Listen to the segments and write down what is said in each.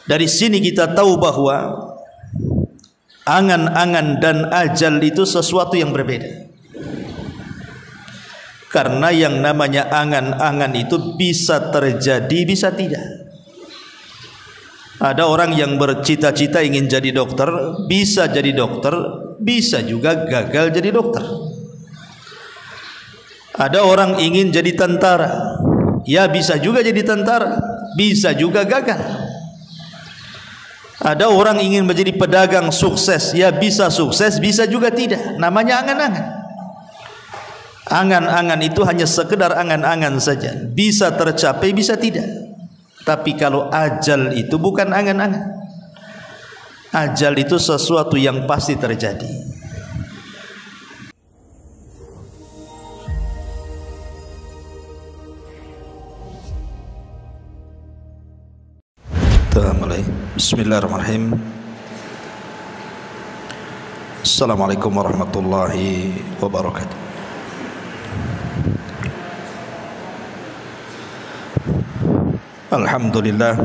Dari sini kita tahu bahwa angan-angan dan ajal itu sesuatu yang berbeda. Karena yang namanya angan-angan itu bisa terjadi, bisa tidak. Ada orang yang bercita-cita ingin jadi dokter, bisa jadi dokter, bisa juga gagal jadi dokter. Ada orang ingin jadi tentara, ya bisa juga jadi tentara, bisa juga gagal. Ada orang ingin menjadi pedagang sukses, ya bisa sukses, bisa juga tidak. Namanya angan-angan. Angan-angan itu hanya sekedar angan-angan saja, bisa tercapai, bisa tidak. Tapi kalau ajal itu bukan angan-angan. Ajal itu sesuatu yang pasti terjadi. Bismillahirrahmanirrahim. Assalamualaikum warahmatullahi wabarakatuh. Alhamdulillah,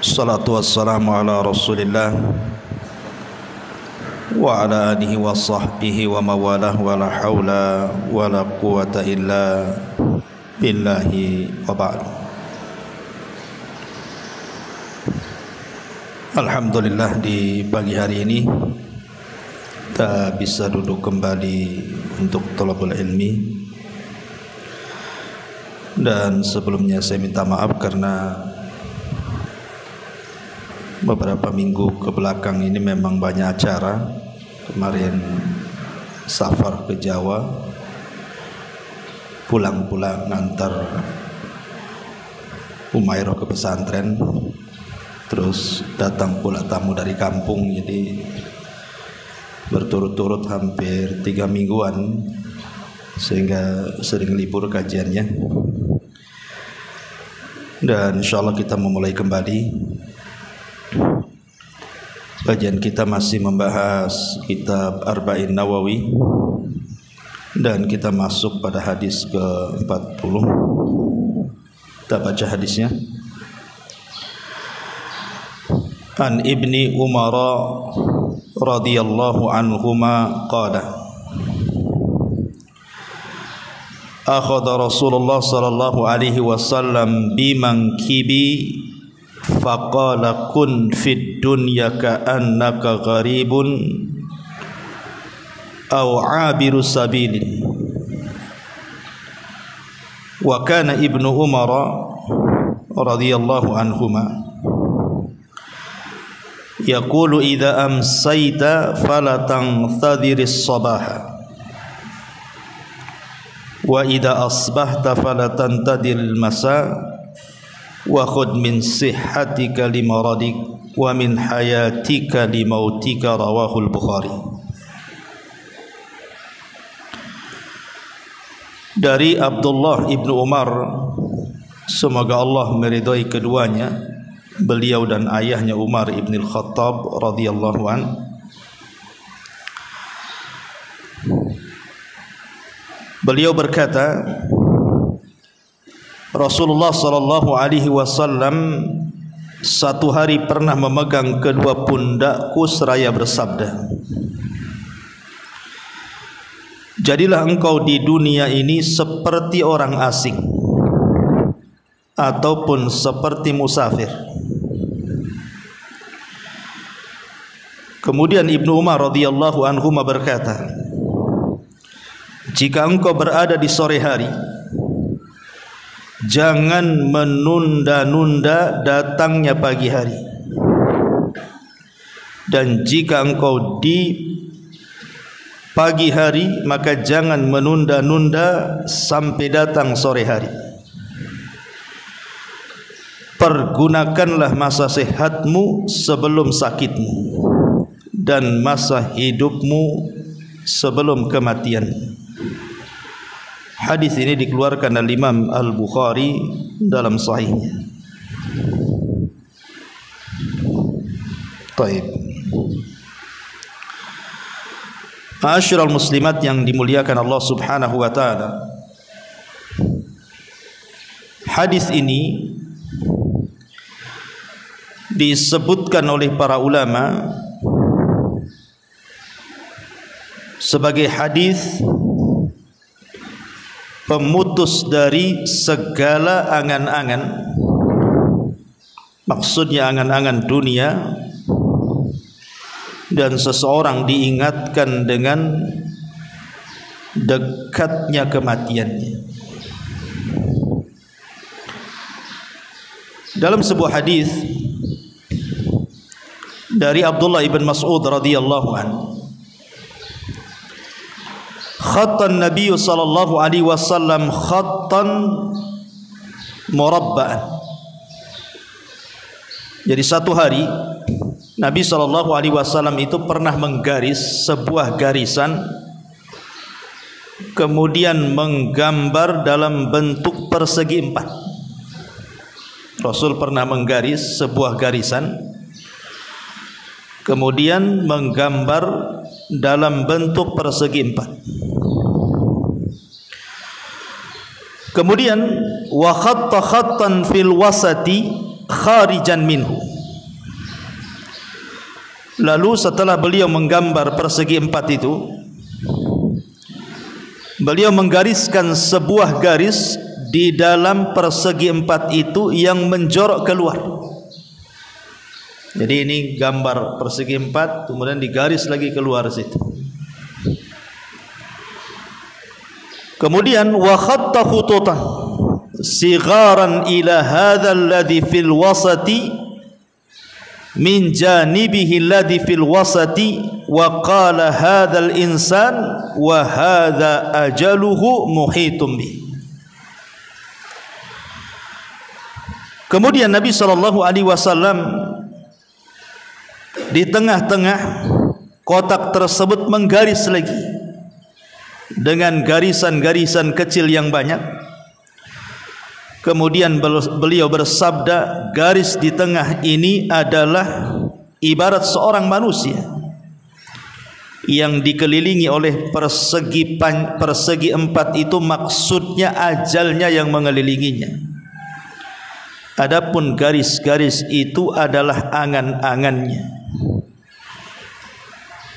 salatu wassalamu ala rasulillah wa ala alihi wa sahbihi wa mawalah wa la hawla wa la quwata illa billahi wa ba'du. Alhamdulillah, di pagi hari ini kita bisa duduk kembali untuk thalabul ilmi. Dan sebelumnya saya minta maaf karena beberapa minggu ke belakang ini memang banyak acara. Kemarin safar ke Jawa, pulang-pulang ngantar Umairah ke pesantren, terus datang pula tamu dari kampung, jadi berturut-turut hampir 3 mingguan, sehingga sering libur kajiannya. Dan insyaallah kita memulai kembali. Kajian kita masih membahas kitab Arba'in Nawawi, dan kita masuk pada hadis ke-40. Kita baca hadisnya. An Ibni Umar radhiyallahu anhuma qala akhadha Rasulullah sallallahu alaihi wasallam bimankibi faqala kun fid dunya ka'annaka gharibun aw 'abiru sabilin. Wa kana Ibnu Umar radhiyallahu anhuma yaqulu idza amsayta fala tanthadhiris sabaha wa idza asbahta fala tantadil masa wa khudh min sihhatika limaradik wa min hayatika limautika. Rawahul Bukhari. Dari Abdullah ibnu Umar, semoga Allah meridhai keduanya, beliau dan ayahnya Umar ibn al-Khattab radhiyallahu an, beliau berkata, Rasulullah sallallahu alaihi wasallam satu hari pernah memegang kedua pundakku seraya bersabda, jadilah engkau di dunia ini seperti orang asing ataupun seperti musafir. Kemudian Ibnu Umar radhiyallahu anhu berkata, jika engkau berada di sore hari, jangan menunda-nunda datangnya pagi hari, dan jika engkau di pagi hari, maka jangan menunda-nunda sampai datang sore hari. Pergunakanlah masa sehatmu sebelum sakitmu, dan masa hidupmu sebelum kematian. Hadis ini dikeluarkan oleh Imam Al-Bukhari dalam sahihnya. Baik. Ma'asyiral muslimat yang dimuliakan Allah Subhanahu wa taala. Hadis ini disebutkan oleh para ulama sebagai hadis pemutus dari segala angan-angan. Maksudnya angan-angan dunia, dan seseorang diingatkan dengan dekatnya kematiannya. Dalam sebuah hadis dari Abdullah ibn Mas'ud radhiyallahu anhu, khattan Nabi sallallahu alaihi wasallam khattan murabba'an. Jadi satu hari Nabi sallallahu alaihi wasallam itu pernah menggaris sebuah garisan, kemudian menggambar dalam bentuk persegi empat. Rasul pernah menggaris sebuah garisan, kemudian menggambar dalam bentuk persegi empat. Kemudian wa khatta khattan fil wasati kharijan minhu. Lalu setelah beliau menggambar persegi empat itu, beliau menggariskan sebuah garis di dalam persegi empat itu yang menjorok keluar. Jadi ini gambar persegi empat, kemudian digaris lagi keluar situ. Kemudian wa khatta khututan sigharan ila hadha alladhi fil wasati min janibihi alladhi fil wasati wa qala hadha al insan wa hadha ajaluhu muhitum bih. Kemudian Nabi sallallahu alaihi wasallam di tengah-tengah kotak tersebut menggaris lagi dengan garisan-garisan kecil yang banyak. Kemudian beliau bersabda, garis di tengah ini adalah ibarat seorang manusia yang dikelilingi oleh persegi empat itu, maksudnya ajalnya yang mengelilinginya. Adapun garis-garis itu adalah angan-angannya.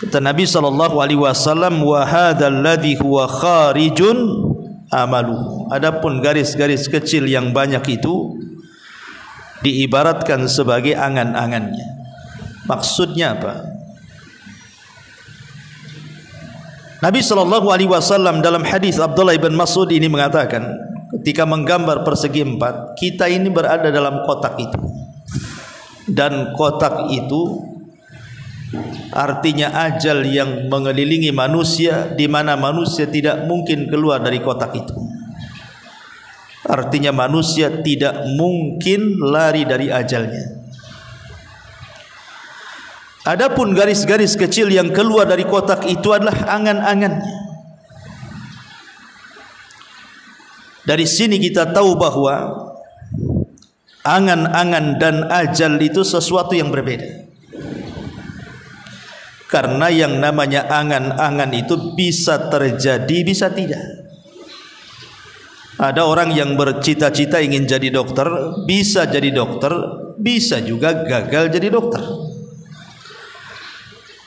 Kata Nabi sallallahu alaihi wasallam, wa hadzal ladzi huwa kharijun amalu. Adapun garis-garis kecil yang banyak itu diibaratkan sebagai angan-angannya. Maksudnya apa? Nabi sallallahu alaihi wasallam dalam hadis Abdullah bin Mas'ud ini mengatakan, ketika menggambar persegi empat, kita ini berada dalam kotak itu, dan kotak itu artinya ajal yang mengelilingi manusia, di mana manusia tidak mungkin keluar dari kotak itu. Artinya manusia tidak mungkin lari dari ajalnya. Adapun garis-garis kecil yang keluar dari kotak itu adalah angan-angannya. Dari sini kita tahu bahwa angan-angan dan ajal itu sesuatu yang berbeda. Karena yang namanya angan-angan itu bisa terjadi, bisa tidak. Ada orang yang bercita-cita ingin jadi dokter, bisa jadi dokter, bisa juga gagal jadi dokter.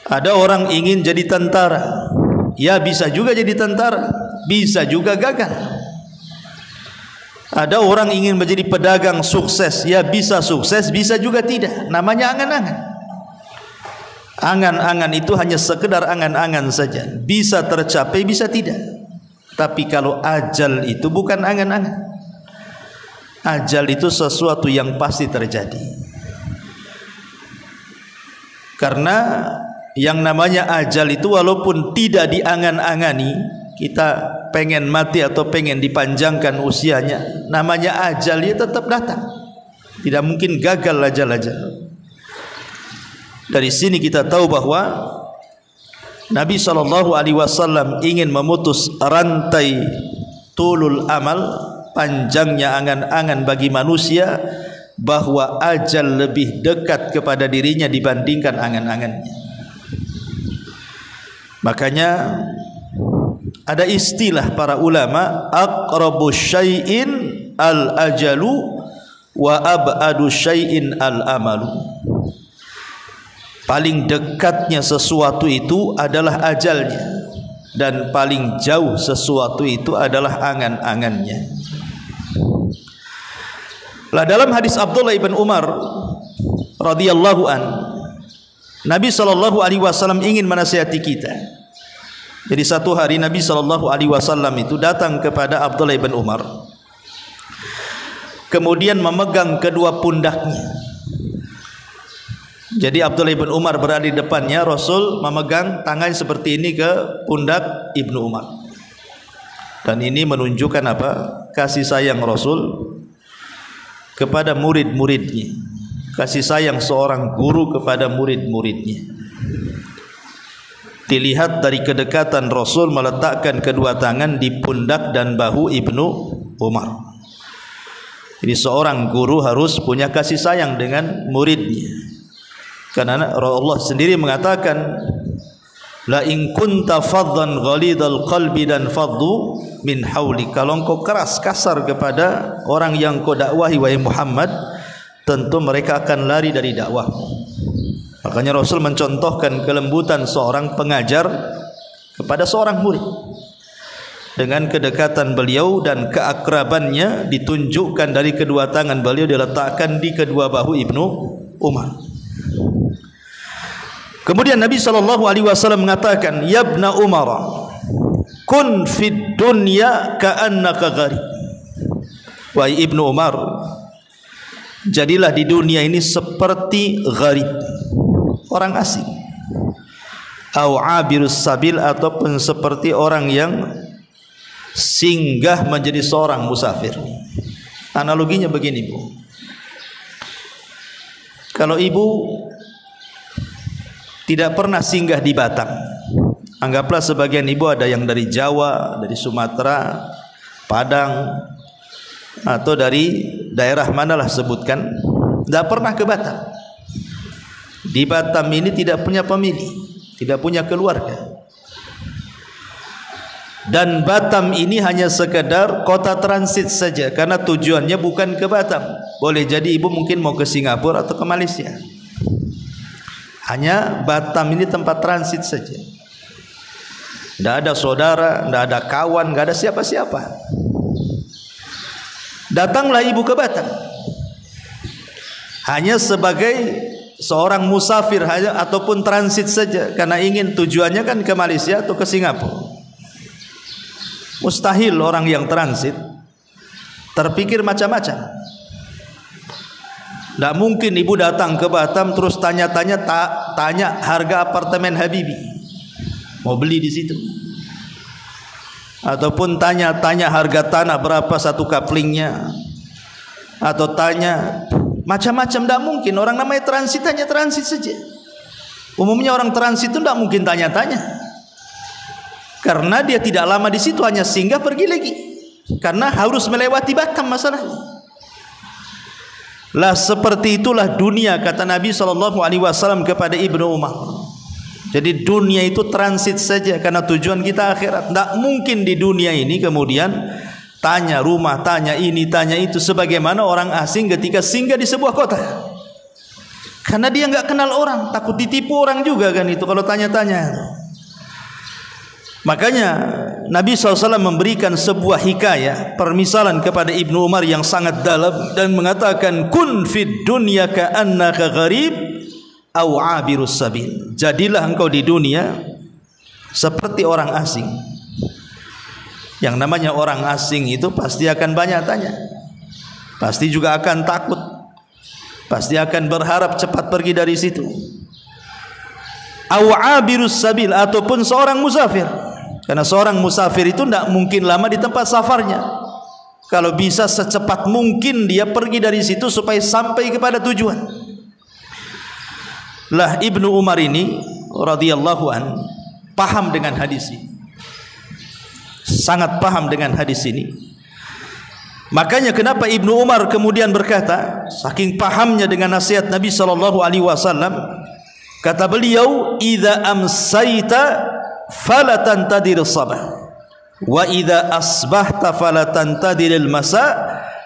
Ada orang ingin jadi tentara, ya bisa juga jadi tentara, bisa juga gagal. Ada orang ingin menjadi pedagang sukses, ya bisa sukses, bisa juga tidak. Namanya angan-angan. Angan-angan itu hanya sekedar angan-angan saja, bisa tercapai, bisa tidak. Tapi kalau ajal itu bukan angan-angan. Ajal itu sesuatu yang pasti terjadi. Karena yang namanya ajal itu walaupun tidak diangan-angani, kita pengen mati atau pengen dipanjangkan usianya, namanya ajal dia tetap datang. Tidak mungkin gagal ajal-ajal. Dari sini kita tahu bahwa Nabi SAW ingin memutus rantai tulul amal, panjangnya angan-angan bagi manusia, bahwa ajal lebih dekat kepada dirinya dibandingkan angan-angannya. Makanya ada istilah para ulama, aqrabu syai'in al-ajalu wa ab'adu syai'in al-amalu. Paling dekatnya sesuatu itu adalah ajalnya, dan paling jauh sesuatu itu adalah angan-angannya. Lah dalam hadis Abdullah ibn Umar radhiyallahu an, Nabi sallallahu alaihi wasallam ingin menasihati kita. Jadi satu hari Nabi sallallahu alaihi wasallam itu datang kepada Abdullah ibn Umar, kemudian memegang kedua pundaknya. Jadi Abdullah ibn Umar berada di depannya, Rasul memegang tangan seperti ini ke pundak Ibnu Umar. Dan ini menunjukkan apa? Kasih sayang Rasul kepada murid-muridnya, kasih sayang seorang guru kepada murid-muridnya. Dilihat dari kedekatan Rasul meletakkan kedua tangan di pundak dan bahu Ibnu Umar. Jadi seorang guru harus punya kasih sayang dengan muridnya. Karena Allah sendiri mengatakan, la in kunta faddan ghalidal qalbi dan faddu min hauli. Kalau engkau keras kasar kepada orang yang kau dakwahi wahai Muhammad, tentu mereka akan lari dari dakwahmu. Makanya Rasul mencontohkan kelembutan seorang pengajar kepada seorang murid. Dengan kedekatan beliau dan keakrabannya ditunjukkan dari kedua tangan beliau diletakkan di kedua bahu Ibnu Umar. Kemudian Nabi SAW mengatakan, ya ibna Umar, kun fid dunya ka'annaka gharib. Wahai Ibnu Umar, jadilah di dunia ini seperti gharib, orang asing. Au abirus sabil, ataupun seperti orang yang singgah menjadi seorang musafir. Analoginya begini, Bu. Kalau ibu tidak pernah singgah di Batam, anggaplah sebagian ibu ada yang dari Jawa, dari Sumatera, Padang, atau dari daerah manalah sebutkan, tidak pernah ke Batam. Di Batam ini tidak punya pemilih, tidak punya keluarga. Dan Batam ini hanya sekedar kota transit saja, karena tujuannya bukan ke Batam. Boleh jadi ibu mungkin mau ke Singapura atau ke Malaysia. Hanya Batam ini tempat transit saja. Tidak ada saudara, tidak ada kawan, tidak ada siapa-siapa. Datanglah ibu ke Batam hanya sebagai seorang musafir hanya, ataupun transit saja, karena ingin tujuannya kan ke Malaysia atau ke Singapura. Mustahil orang yang transit terpikir macam-macam. Tidak mungkin ibu datang ke Batam terus tanya-tanya, tanya harga apartemen Habibie, mau beli di situ, ataupun tanya-tanya harga tanah berapa satu kaplingnya, atau tanya macam-macam. Tidak mungkin. Orang namanya transit hanya transit saja. Umumnya orang transit itu tidak mungkin tanya-tanya, karena dia tidak lama di situ, hanya singgah pergi lagi, karena harus melewati Batam masalahnya. Lah seperti itulah dunia, kata Nabi SAW kepada Ibnu Umar. Jadi dunia itu transit saja, karena tujuan kita akhirat. Tidak mungkin di dunia ini kemudian tanya rumah, tanya ini, tanya itu, sebagaimana orang asing ketika singgah di sebuah kota. Karena dia nggak kenal orang, takut ditipu orang juga kan itu kalau tanya-tanya. Makanya Nabi SAW memberikan sebuah hikayah, permisalan kepada Ibnu Umar yang sangat dalam, dan mengatakan, kun fid dunya ka'annaka gharib au abirus sabil. Jadilah engkau di dunia seperti orang asing. Yang namanya orang asing itu pasti akan banyak tanya, pasti juga akan takut, pasti akan berharap cepat pergi dari situ. Au abirus sabil, ataupun seorang musafir. Karena seorang musafir itu tidak mungkin lama di tempat safarnya. Kalau bisa secepat mungkin dia pergi dari situ supaya sampai kepada tujuan. Lah Ibnu Umar ini radhiyallahu an paham dengan hadis ini, sangat paham dengan hadis ini. Makanya kenapa Ibnu Umar kemudian berkata, saking pahamnya dengan nasihat Nabi SAW, kata beliau, idza amsayta falatantadir sabah wa idza asbahta falatantadir al-masa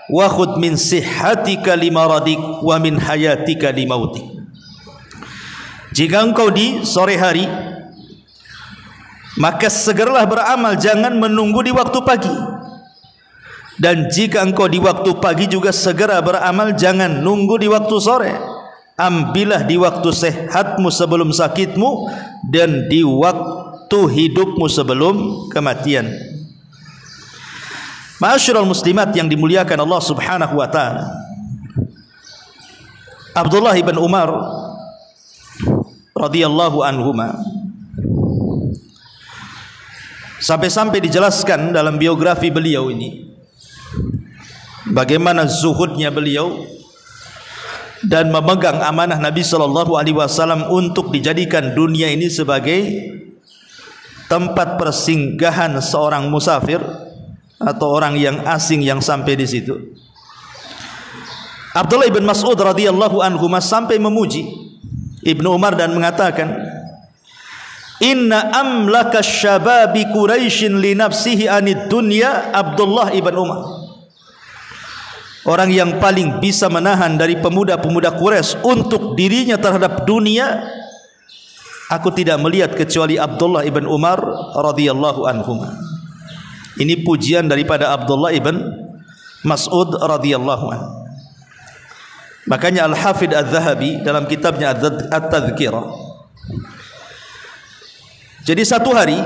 wa khudh min sihhatika limaradik wa min hayatika limautik. Jika engkau di sore hari, maka segeralah beramal, jangan menunggu di waktu pagi. Dan jika engkau di waktu pagi juga segera beramal, jangan nunggu di waktu sore. Ambillah di waktu sehatmu sebelum sakitmu, dan di waktu hidupmu sebelum kematian. Ma'asyiral muslimat yang dimuliakan Allah Subhanahu wa taala, Abdullah ibn Umar radhiyallahu anhuma sampai-sampai dijelaskan dalam biografi beliau ini bagaimana zuhudnya beliau dan memegang amanah Nabi sallallahu alaihi wasallam untuk dijadikan dunia ini sebagai tempat persinggahan seorang musafir atau orang yang asing yang sampai di situ. Abdullah bin Mas'ud radhiyallahu anhu sampai memuji Ibnu Umar dan mengatakan, "Inna amlaka syababi Quraisyin li nafsihi anid dunya Abdullah ibn Umar." Orang yang paling bisa menahan dari pemuda-pemuda Quraisy untuk dirinya terhadap dunia, aku tidak melihat kecuali Abdullah ibn Umar radhiyallahu anhu. Ini pujian daripada Abdullah ibn Mas'ud radhiyallahu anhu. Makanya Al-Hafidh Adz-Dzahabi dalam kitabnya At-Tadhkirah, jadi satu hari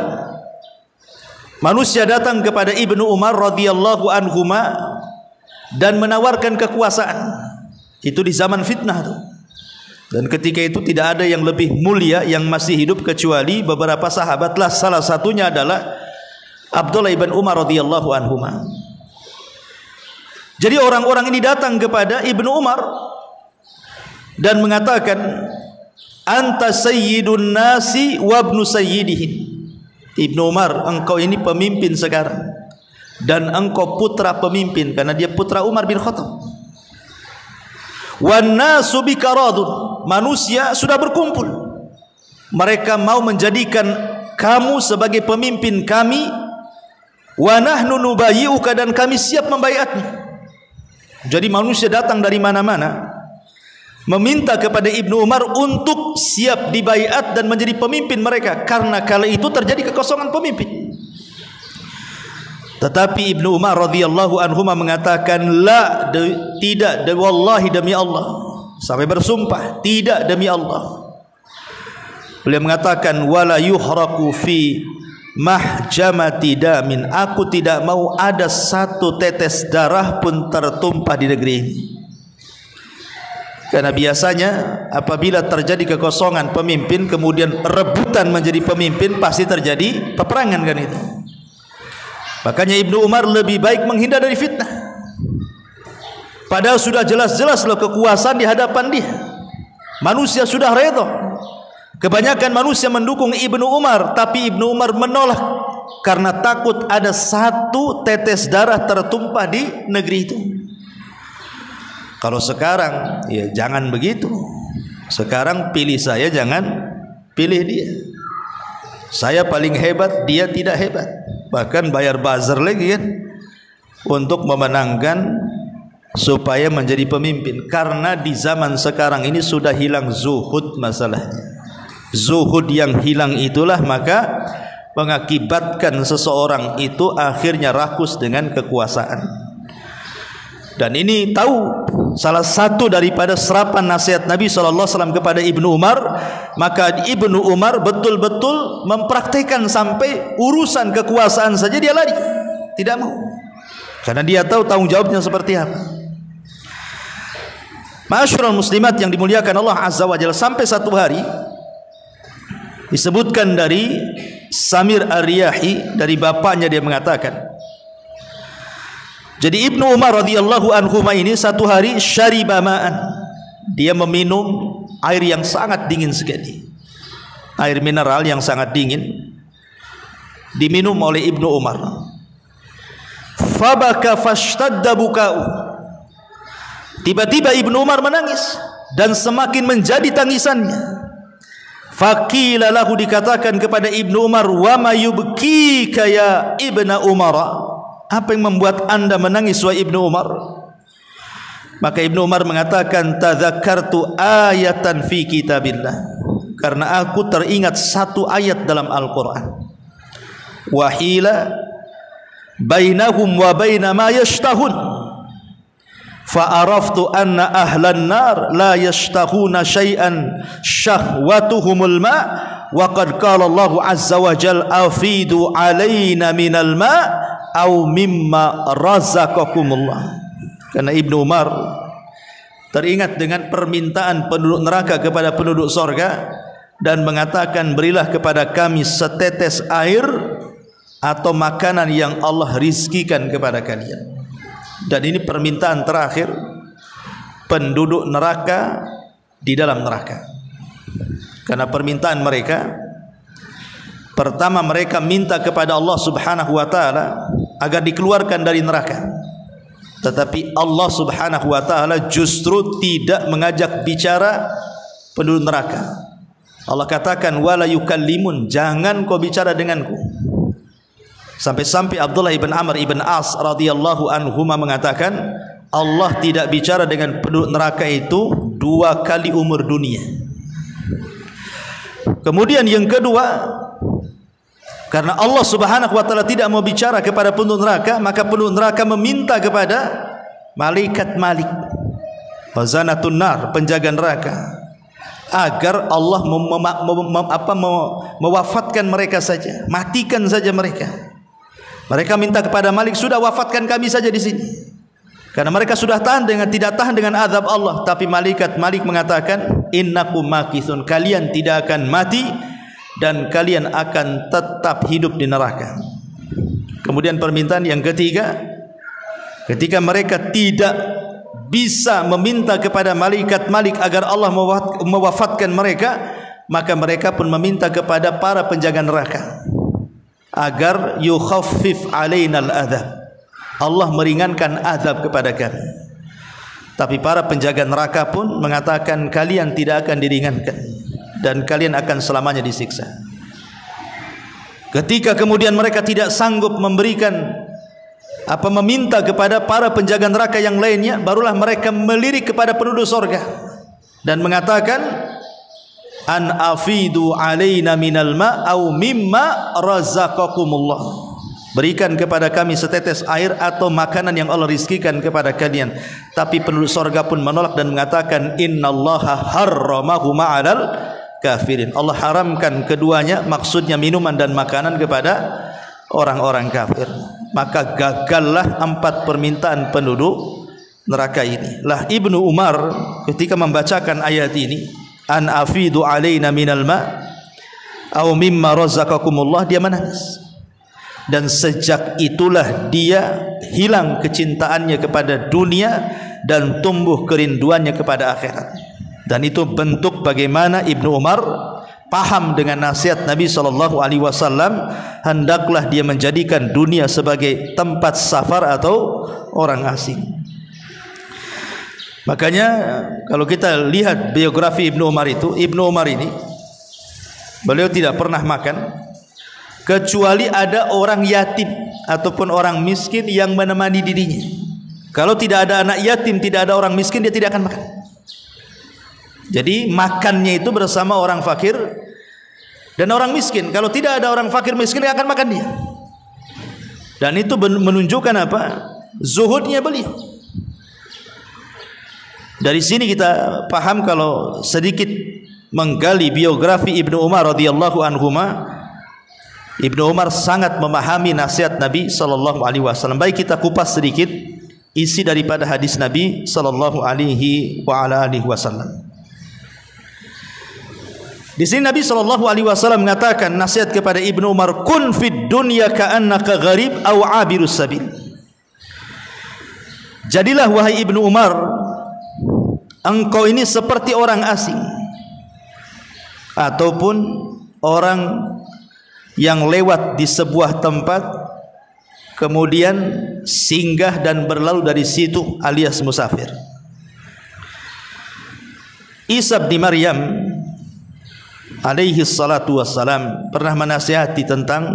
manusia datang kepada Ibnu Umar radhiyallahu anhuma dan menawarkan kekuasaan. Itu di zaman fitnah tuh. Dan ketika itu tidak ada yang lebih mulia yang masih hidup kecuali beberapa sahabatlah, salah satunya adalah Abdullah ibn Umar radhiyallahu anhuma. Jadi orang-orang ini datang kepada Ibnu Umar dan mengatakan, "Anta sayyidun nasi wa ibnu sayyidihim." Ibnu Umar, engkau ini pemimpin sekarang dan engkau putra pemimpin, karena dia putra Umar bin Khattab. Wan nasu bika radun, manusia sudah berkumpul, mereka mau menjadikan kamu sebagai pemimpin kami. Wa nahnu nubayyi'uka, dan kami siap membaiatmu. Jadi manusia datang dari mana-mana meminta kepada Ibnu Umar untuk siap dibaiat dan menjadi pemimpin mereka, karena kala itu terjadi kekosongan pemimpin. Tetapi Ibnu Umar radhiyallahu anhu mengatakan, la, tidak, wallahi, demi Allah, sampai bersumpah, tidak, demi Allah. Beliau mengatakan, wala yuhraqu fi mahjamati damin, aku tidak mau ada satu tetes darah pun tertumpah di negeri ini. Karena biasanya apabila terjadi kekosongan pemimpin kemudian rebutan menjadi pemimpin, pasti terjadi peperangan kan itu. Makanya Ibnu Umar lebih baik menghindar dari fitnah. Padahal sudah jelas-jelas loh kekuasaan di hadapan dia. Manusia sudah redha. Kebanyakan manusia mendukung Ibnu Umar, tapi Ibnu Umar menolak karena takut ada satu tetes darah tertumpah di negeri itu. Kalau sekarang, ya jangan begitu. Sekarang pilih saya, jangan pilih dia. Saya paling hebat, dia tidak hebat. Bahkan bayar buzzer lagi kan untuk memenangkan supaya menjadi pemimpin. Karena di zaman sekarang ini sudah hilang zuhud masalahnya. Zuhud yang hilang itulah maka mengakibatkan seseorang itu akhirnya rakus dengan kekuasaan. Dan ini tahu salah satu daripada serapan nasihat Nabi SAW kepada Ibnu Umar. Maka Ibnu Umar betul-betul mempraktikkan sampai urusan kekuasaan saja dia lari, tidak mau, karena dia tahu tanggung jawabnya seperti apa. Ma'asyiral muslimat yang dimuliakan Allah Azza wa Jalla, sampai satu hari disebutkan dari Samir Ar-Riyahi, dari bapaknya dia mengatakan, jadi Ibnu Umar radhiyallahu anhu ini satu hari syariba ma'an, dia meminum air yang sangat dingin sekali, air mineral yang sangat dingin diminum oleh Ibnu Umar. Fabaka fashtadda buka'u, tiba-tiba Ibnu Umar menangis dan semakin menjadi tangisannya. Faqila lahu, dikatakan kepada Ibnu Umar, wa ma yubkika ya Ibnu Umar, apa yang membuat anda menangis wahai Ibnu Umar? Maka Ibnu Umar mengatakan, tadzakartu ayatan fi kitabillah, karena aku teringat satu ayat dalam Al-Quran. Wahila bainahum wa baina ma yashtahun, fa araftu anna ahlan nar la yashtahuna syai'an syahwatuhumul ma, wa qad qala Allah azza wa jal afidu alaina minal ma au mimma razaqakumullah. Karena Ibnu Umar teringat dengan permintaan penduduk neraka kepada penduduk sorga dan mengatakan, berilah kepada kami setetes air atau makanan yang Allah rizkikan kepada kalian. Dan ini permintaan terakhir penduduk neraka di dalam neraka. Karena permintaan mereka, pertama mereka minta kepada Allah Subhanahu wa taala agar dikeluarkan dari neraka. Tetapi Allah Subhanahu wa taala justru tidak mengajak bicara penduduk neraka. Allah katakan, wala yukallimun, jangan kau bicara denganku. Sampai-sampai Abdullah ibn Amr ibn As radhiyallahu anhuma mengatakan, Allah tidak bicara dengan penduduk neraka itu 2 kali umur dunia. Kemudian yang kedua, karena Allah Subhanahu wa taala tidak mau bicara kepada penduduk neraka, maka penduduk neraka meminta kepada malaikat Malik, wazanatun nar, penjaga neraka, agar Allah mewafatkan mereka saja, matikan saja mereka. Mereka minta kepada Malik, sudah wafatkan kami saja di sini. Karena mereka sudah tidak tahan dengan azab Allah. Tapi malaikat Malik mengatakan, innakum makithun, kalian tidak akan mati dan kalian akan tetap hidup di neraka. Kemudian permintaan yang ketiga, ketika mereka tidak bisa meminta kepada malaikat Malik agar Allah mewafatkan mereka, maka mereka pun meminta kepada para penjaga neraka agar yukhaffif alainal adzab, Allah meringankan azab kepada kami. Tapi para penjaga neraka pun mengatakan, kalian tidak akan diringankan dan kalian akan selamanya disiksa. Ketika kemudian mereka tidak sanggup meminta kepada para penjaga neraka yang lainnya, barulah mereka melirik kepada penduduk sorga dan mengatakan, an afidu alaina minal ma au mimma razaqakumullah, berikan kepada kami setetes air atau makanan yang Allah rizkikan kepada kalian. Tapi penduduk sorga pun menolak dan mengatakan, innallaha harramahu ma'alal kafirin, Allah haramkan keduanya, maksudnya minuman dan makanan, kepada orang-orang kafir. Maka gagallah 4 permintaan penduduk neraka ini. Lah Ibnu Umar ketika membacakan ayat ini, an afidu alaina minal ma au mimma razaqakumullah, dia menangis. Dan sejak itulah dia hilang kecintaannya kepada dunia dan tumbuh kerinduannya kepada akhirat. Dan itu bentuk bagaimana Ibnu Umar paham dengan nasihat Nabi SAW, hendaklah dia menjadikan dunia sebagai tempat safar atau orang asing. Makanya kalau kita lihat biografi Ibnu Umar itu, Ibnu Umar ini beliau tidak pernah makan kecuali ada orang yatim ataupun orang miskin yang menemani dirinya. Kalau tidak ada anak yatim, tidak ada orang miskin, dia tidak akan makan. Jadi makannya itu bersama orang fakir dan orang miskin. Kalau tidak ada orang fakir miskin, dia akan makan dia. Dan itu menunjukkan apa? Zuhudnya beliau. Dari sini kita paham kalau sedikit menggali biografi Ibnu Umar radhiyallahu anhuma, Ibnu Umar sangat memahami nasihat Nabi sallallahu alaihi wasallam. Baik kita kupas sedikit isi daripada hadis Nabi sallallahu alaihi wasallam. Di sini Nabi sallallahu alaihi wasallam mengatakan nasihat kepada Ibnu Umar, kun fid dunya ka'annaka gharib aw 'abirus sabil. Jadilah wahai Ibnu Umar, engkau ini seperti orang asing ataupun orang yang lewat di sebuah tempat kemudian singgah dan berlalu dari situ, alias musafir. Isa bin Maryam alaihi salatu wassalam pernah menasihati tentang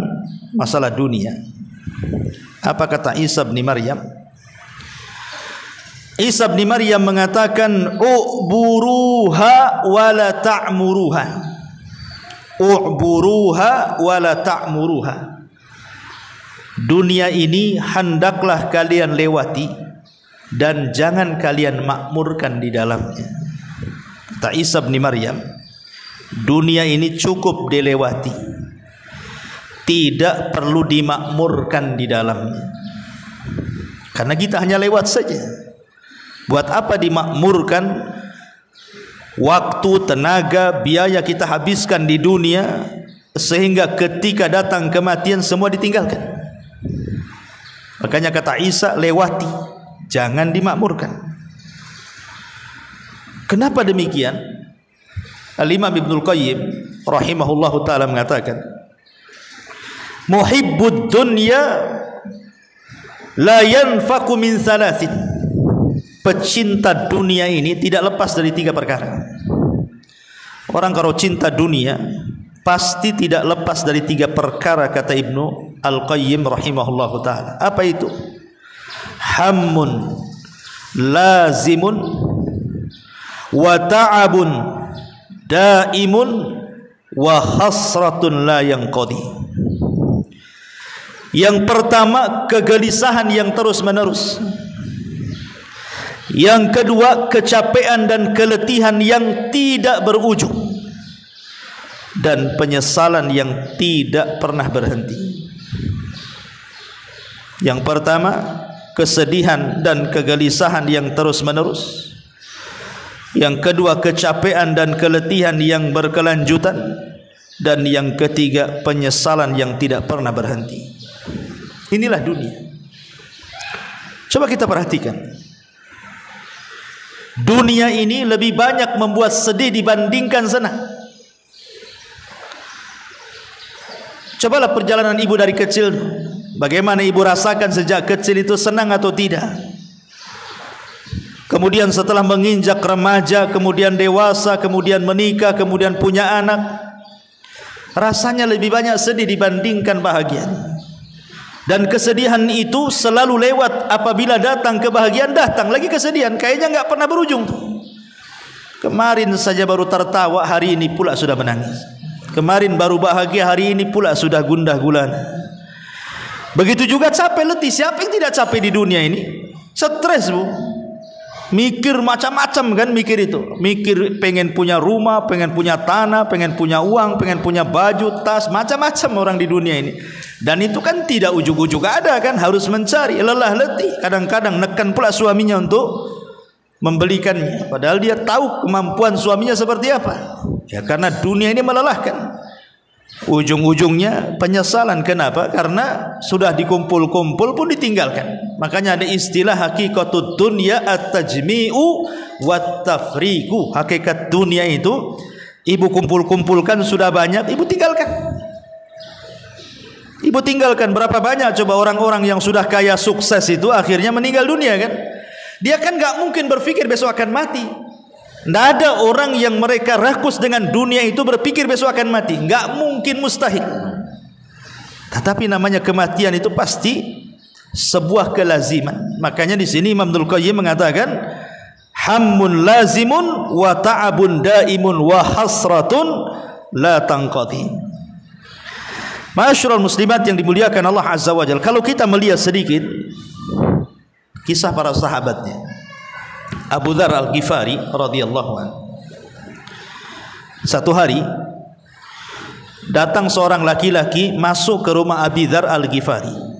masalah dunia. Apa kata Isa bin Maryam? Isa bin Maryam mengatakan u'buruha wala ta'muruha. U'buruha wala ta'muruha. Dunia ini hendaklah kalian lewati dan jangan kalian makmurkan di dalamnya. Kata Isa bin Maryam, dunia ini cukup dilewati, tidak perlu dimakmurkan di dalamnya. Karena kita hanya lewat saja. Buat apa dimakmurkan? Waktu, tenaga, biaya kita habiskan di dunia sehingga ketika datang kematian semua ditinggalkan. Makanya kata Isa, lewati, jangan dimakmurkan. Kenapa demikian? Al-Imam Ibnul Qayyim rahimahullahu ta'ala mengatakan, muhibbud dunya la yanfaku min thalathin. Pecinta dunia ini tidak lepas dari 3 perkara. Orang kalau cinta dunia pasti tidak lepas dari 3 perkara, kata Ibnu Al-Qayyim rahimahullahu ta'ala. Apa itu? Hammun lazimun wa ta'abun daimun wa khasratun la yanqadi. Yang pertama, kegelisahan yang terus menerus. Yang kedua, kecapean dan keletihan yang tidak berujung, dan penyesalan yang tidak pernah berhenti. Yang pertama, kesedihan dan kegelisahan yang terus menerus. Yang kedua, kecapean dan keletihan yang berkelanjutan. Dan yang ketiga, penyesalan yang tidak pernah berhenti. Inilah dunia. Coba kita perhatikan, dunia ini lebih banyak membuat sedih dibandingkan senang. Cobalah perjalanan ibu dari kecil, bagaimana ibu rasakan sejak kecil itu, senang atau tidak? Kemudian setelah menginjak remaja, kemudian dewasa, kemudian menikah, kemudian punya anak, rasanya lebih banyak sedih dibandingkan bahagia. Dan kesedihan itu selalu lewat. Apabila datang kebahagiaan, datang lagi kesedihan. Kayaknya nggak pernah berujung tuh. Kemarin saja baru tertawa, hari ini pula sudah menangis. Kemarin baru bahagia, hari ini pula sudah gundah gulana. Begitu juga capek letih. Siapa yang tidak capek di dunia ini? Stres, bu. Mikir macam-macam kan, mikir itu. Mikir pengen punya rumah, pengen punya tanah, pengen punya uang, pengen punya baju, tas, macam-macam orang di dunia ini. Dan itu kan tidak ujung-ujung ada kan, harus mencari, lelah letih. Kadang-kadang nekan pula suaminya untuk membelikannya, padahal dia tahu kemampuan suaminya seperti apa. Ya karena dunia ini melelahkan. Ujung-ujungnya penyesalan. Kenapa? Karena sudah dikumpul-kumpul pun ditinggalkan. Makanya ada istilah hakikatud dunya at-tajmi'u wat-tafriqu. Hakikat dunia itu, ibu kumpul-kumpulkan sudah banyak, ibu tinggalkan. Ibu tinggalkan. Berapa banyak coba orang-orang yang sudah kaya sukses itu akhirnya meninggal dunia kan? Dia kan gak mungkin berpikir besok akan mati. Tidak ada orang yang mereka rakus dengan dunia itu berpikir besok akan mati. Gak mungkin, mustahil. Tetapi namanya kematian itu pasti sebuah kelaziman. Makanya di sini Imam Ibnul Qayyim mengatakan, hammun lazimun wa ta'abun daimun wa hasratun la tanqadi. Ma'asyiral muslimat yang dimuliakan Allah Azza wa Jalla, kalau kita melihat sedikit kisah para sahabatnya, Abu Dzar Al-Ghifari radhiyallahu anhu. Satu hari datang seorang laki-laki masuk ke rumah Abu Dzar Al-Ghifari.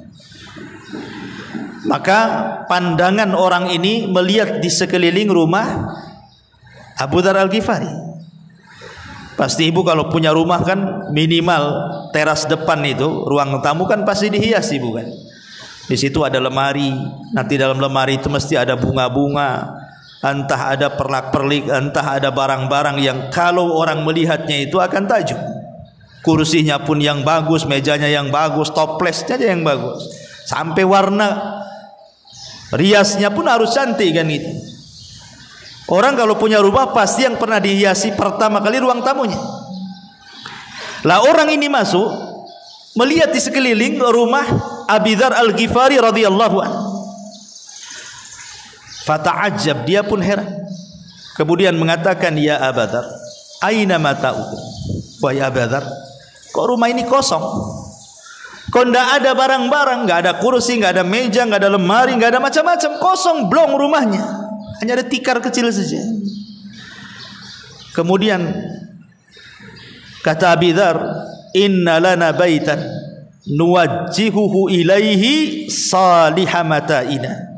Maka pandangan orang ini melihat di sekeliling rumah Abu Dzar Al-Ghifari. Pasti ibu kalau punya rumah kan minimal teras depan itu, ruang tamu kan pasti dihiasi, bukan? Di situ ada lemari, nanti dalam lemari itu mesti ada bunga-bunga, entah ada perlak-perlik, entah ada barang-barang yang kalau orang melihatnya itu akan takjub. Kursinya pun yang bagus, mejanya yang bagus, toplesnya aja yang bagus, sampai warna riasnya pun harus cantik kan gitu. Orang kalau punya rumah pasti yang pernah dihiasi pertama kali ruang tamunya. Lah orang ini masuk, melihat di sekeliling rumah Abu Dzar Al-Ghifari radhiyallahu anhu. Fata'ajjab, dia pun heran. Kemudian mengatakan, ya Abu Dzar, aina mata'ukum? Wahai Abu Dzar, kok rumah ini kosong? Kok enggak ada barang-barang, enggak ada kursi, enggak ada meja, enggak ada lemari, enggak ada macam-macam, kosong blong rumahnya. Hanya ada tikar kecil saja. Kemudian kata Abu Dzar, inna lana baitan nuwajjihuhu ilaihi salihah mata'ina.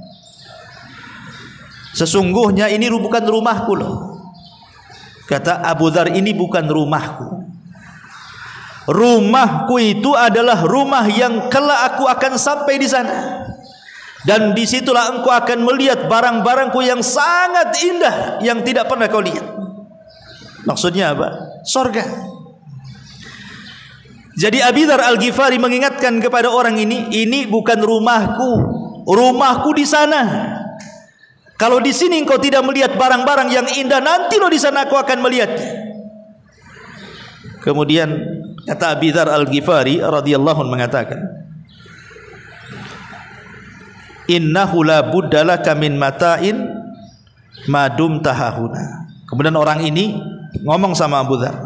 Sesungguhnya ini bukan rumahku loh. Kata Abu Dzar, ini bukan rumahku. Rumahku itu adalah rumah yang kelak aku akan sampai di sana. Dan disitulah engkau akan melihat barang-barangku yang sangat indah yang tidak pernah kau lihat. Maksudnya apa? Surga. Jadi Abu Dzar Al-Ghifari mengingatkan kepada orang ini bukan rumahku. Rumahku di sana. Kalau di sini engkau tidak melihat barang-barang yang indah, nanti lo di sana aku akan melihat. Kemudian kata Abu Dzar Al-Ghifari radhiyallahu anhu mengatakan, innahu la budda laka min mata'in ma dumta hahuna. Kemudian orang ini ngomong sama Abu Dzar,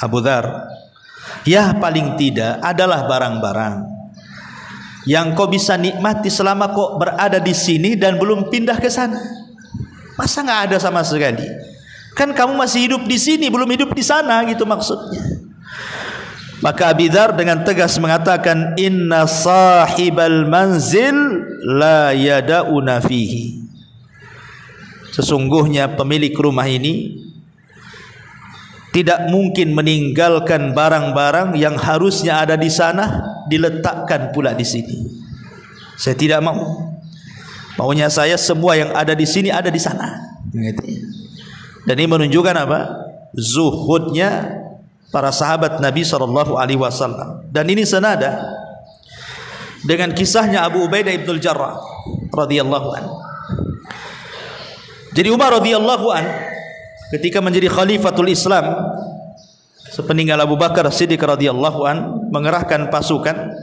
Abu Dzar, ya paling tidak adalah barang-barang yang kau bisa nikmati selama kau berada di sini dan belum pindah ke sana. Masa nggak ada sama sekali? Kan kamu masih hidup di sini, belum hidup di sana, gitu maksudnya. Maka Abu Dzar dengan tegas mengatakan, inna sahibal manzil la yada'una fihi. Sesungguhnya pemilik rumah ini tidak mungkin meninggalkan barang-barang yang harusnya ada di sana diletakkan pula di sini. Saya tidak mau. Maunya saya semua yang ada di sini ada di sana. Dan ini menunjukkan apa? Zuhudnya para sahabat Nabi SAW. Dan ini senada dengan kisahnya Abu Ubaidah ibn Jarrah radhiyallahu anhu. Jadi Umar radhiyallahu anhu ketika menjadi khalifatul Islam sepeninggal Abu Bakar Siddiq radhiyallahu an mengerahkan pasukan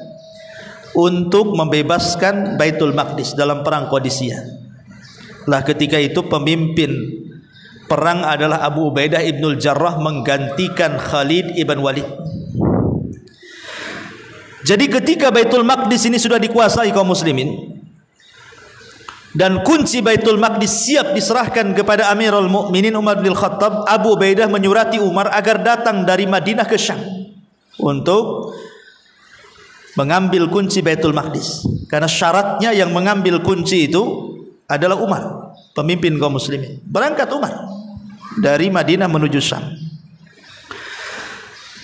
untuk membebaskan Baitul Maqdis dalam perang Qadisiyah. Lah ketika itu pemimpin perang adalah Abu Ubaidah ibnul Jarrah menggantikan Khalid ibn Walid. Jadi ketika Baitul Maqdis ini sudah dikuasai kaum muslimin dan kunci Baitul Maqdis siap diserahkan kepada Amirul Mukminin Umar bin Khattab, Abu Ubaidah menyurati Umar agar datang dari Madinah ke Syam untuk mengambil kunci Baitul Maqdis. Karena syaratnya yang mengambil kunci itu adalah Umar, pemimpin kaum muslimin. Berangkat Umar dari Madinah menuju Syam.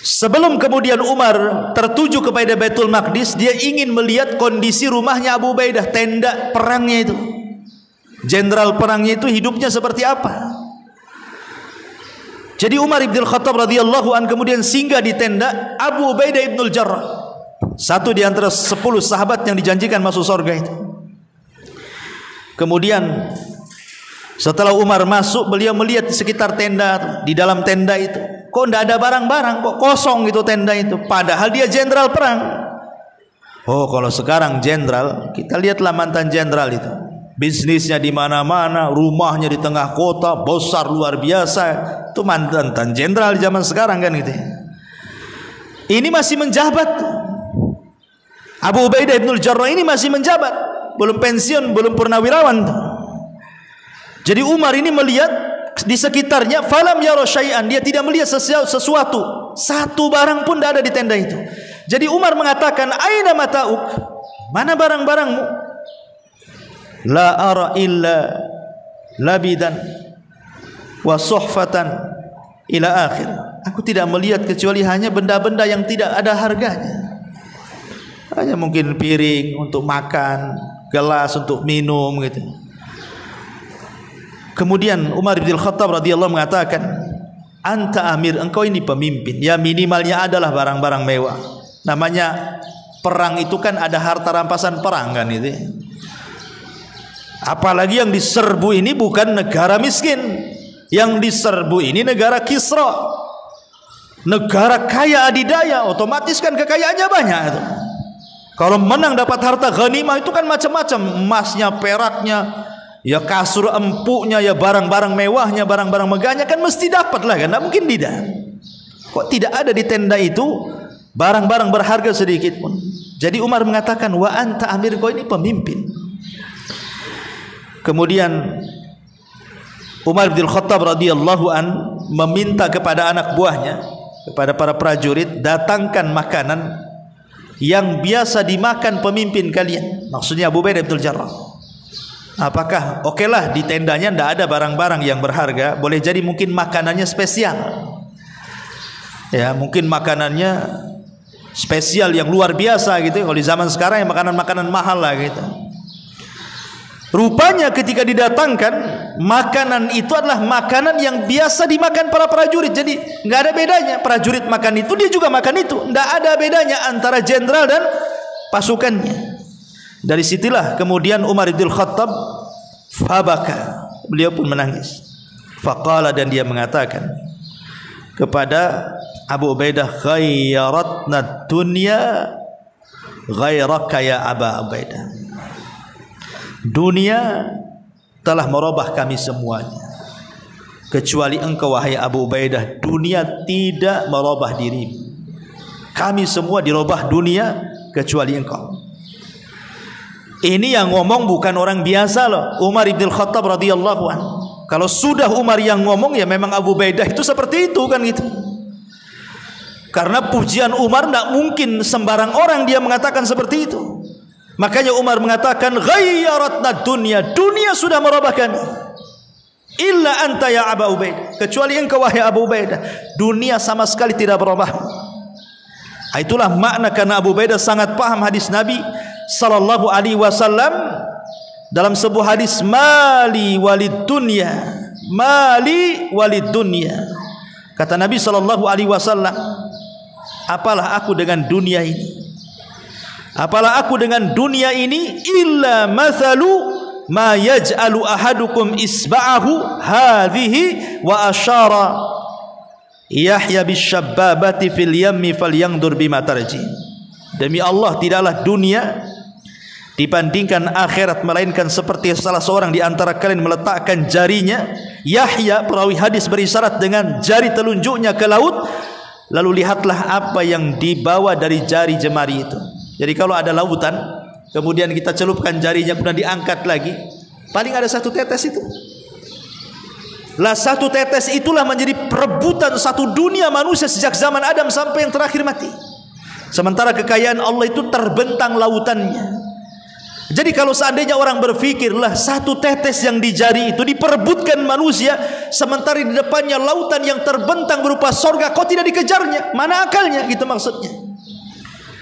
Sebelum kemudian Umar tertuju kepada Baitul Maqdis, dia ingin melihat kondisi rumahnya Abu Ubaidah, tenda perangnya itu. Jenderal perangnya itu hidupnya seperti apa? Jadi Umar ibn Khattab radhiyallahu an kemudian singgah di tenda Abu Ubaidah ibnul Jarrah, satu di antara 10 sahabat yang dijanjikan masuk surga itu. Kemudian setelah Umar masuk, beliau melihat di sekitar tenda, di dalam tenda itu kok tidak ada barang-barang, kok kosong itu tenda itu, padahal dia jenderal perang. Oh, kalau sekarang jenderal, kita lihatlah mantan jenderal itu, bisnisnya di mana-mana, rumahnya di tengah kota, besar luar biasa. Itu mantan jenderal zaman sekarang kan gitu. Ini masih menjabat. Abu Ubaidah ibnul Jarrah ini masih menjabat, belum pensiun, belum purnawirawan. Jadi Umar ini melihat di sekitarnya, falam yara syai'an, dia tidak melihat sesuatu, satu barang pun tidak ada di tenda itu. Jadi Umar mengatakan, aina mata'uk, mana barang-barangmu? La ara illa labidan wa suhfatan ila akhir. Aku tidak melihat kecuali hanya benda-benda yang tidak ada harganya. Hanya mungkin piring untuk makan, gelas untuk minum gitu. Kemudian Umar bin Khattab radhiyallahu mengatakan, anta amir, engkau ini pemimpin, ya minimalnya adalah barang-barang mewah. Namanya perang itu kan ada harta rampasan perang kan itu. Apalagi yang diserbu ini bukan negara miskin, yang diserbu ini negara Kisra, negara kaya adidaya, otomatis kan kekayaannya banyak itu. Kalau menang dapat harta ghanimah itu kan macam-macam, emasnya, peraknya, ya kasur empuknya, ya barang-barang mewahnya, barang-barang megahnya, kan mesti dapat lah kan, tidak mungkin tidak. Kok tidak ada di tenda itu barang-barang berharga sedikit pun. Jadi Umar mengatakan, wa anta amir, kau ini pemimpin. Kemudian Umar bin Khattab radhiyallahu an meminta kepada anak buahnya, kepada para prajurit, datangkan makanan yang biasa dimakan pemimpin kalian. Maksudnya Abu Ubaidah bin Jarrah. Apakah okelah di tendanya tidak ada barang-barang yang berharga, boleh jadi mungkin makanannya spesial. Ya, mungkin makanannya spesial yang luar biasa gitu. Kalau di zaman sekarang ya makanan-makanan mahal lah gitu. Rupanya ketika didatangkan makanan itu adalah makanan yang biasa dimakan para prajurit. Jadi nggak ada bedanya, prajurit makan itu, dia juga makan itu. Nggak ada bedanya antara jenderal dan pasukannya. Dari situlah kemudian Umar bin Khattab fabaka, beliau pun menangis. Faqala, dan dia mengatakan kepada Abu Ubaidah, khayyaratna dunya ghairaka ya Aba Ubaidah. Dunia telah merubah kami semuanya, kecuali engkau wahai Abu Ubaidah. Dunia tidak merubah dirimu. Kami semua dirubah dunia kecuali engkau. Ini yang ngomong bukan orang biasa loh, Umar bin Khattab radhiyallahu anhu. Kalau sudah Umar yang ngomong, ya memang Abu Ubaidah itu seperti itu kan gitu. Karena pujian Umar tidak mungkin sembarang orang dia mengatakan seperti itu. Makanya Umar mengatakan, ghayyaratna dunya, dunia sudah merubah kami. Illa anta ya Aba Ubaidah, kecuali engkau wahai Abu Ubaidah, dunia sama sekali tidak berubah. Itulah makna, karena Abu Ubaidah sangat paham hadis Nabi sallallahu alaihi wasallam dalam sebuah hadis, mali walid dunya, mali walid dunya. Kata Nabi sallallahu alaihi wasallam, apalah aku dengan dunia ini? Apalah aku dengan dunia ini? Illa mathalu ma yaj'alu ahadukum isba'ahu hadhihi wa asyara Yahya bisyababati fil yammi falyangdur bima tarji. Demi Allah, tidaklah dunia dibandingkan akhirat melainkan seperti salah seorang di antara kalian meletakkan jarinya, Yahya perawi hadis berisyarat dengan jari telunjuknya ke laut, lalu lihatlah apa yang dibawa dari jari jemari itu. Jadi kalau ada lautan, kemudian kita celupkan jarinya, kemudian diangkat lagi, paling ada satu tetes itu. Lah satu tetes itulah menjadi perebutan satu dunia manusia sejak zaman Adam sampai yang terakhir mati. Sementara kekayaan Allah itu terbentang lautannya. Jadi kalau seandainya orang berpikir, lah satu tetes yang di jari itu diperebutkan manusia, sementara di depannya lautan yang terbentang berupa sorga, kok tidak dikejarnya? Mana akalnya? Gitu maksudnya.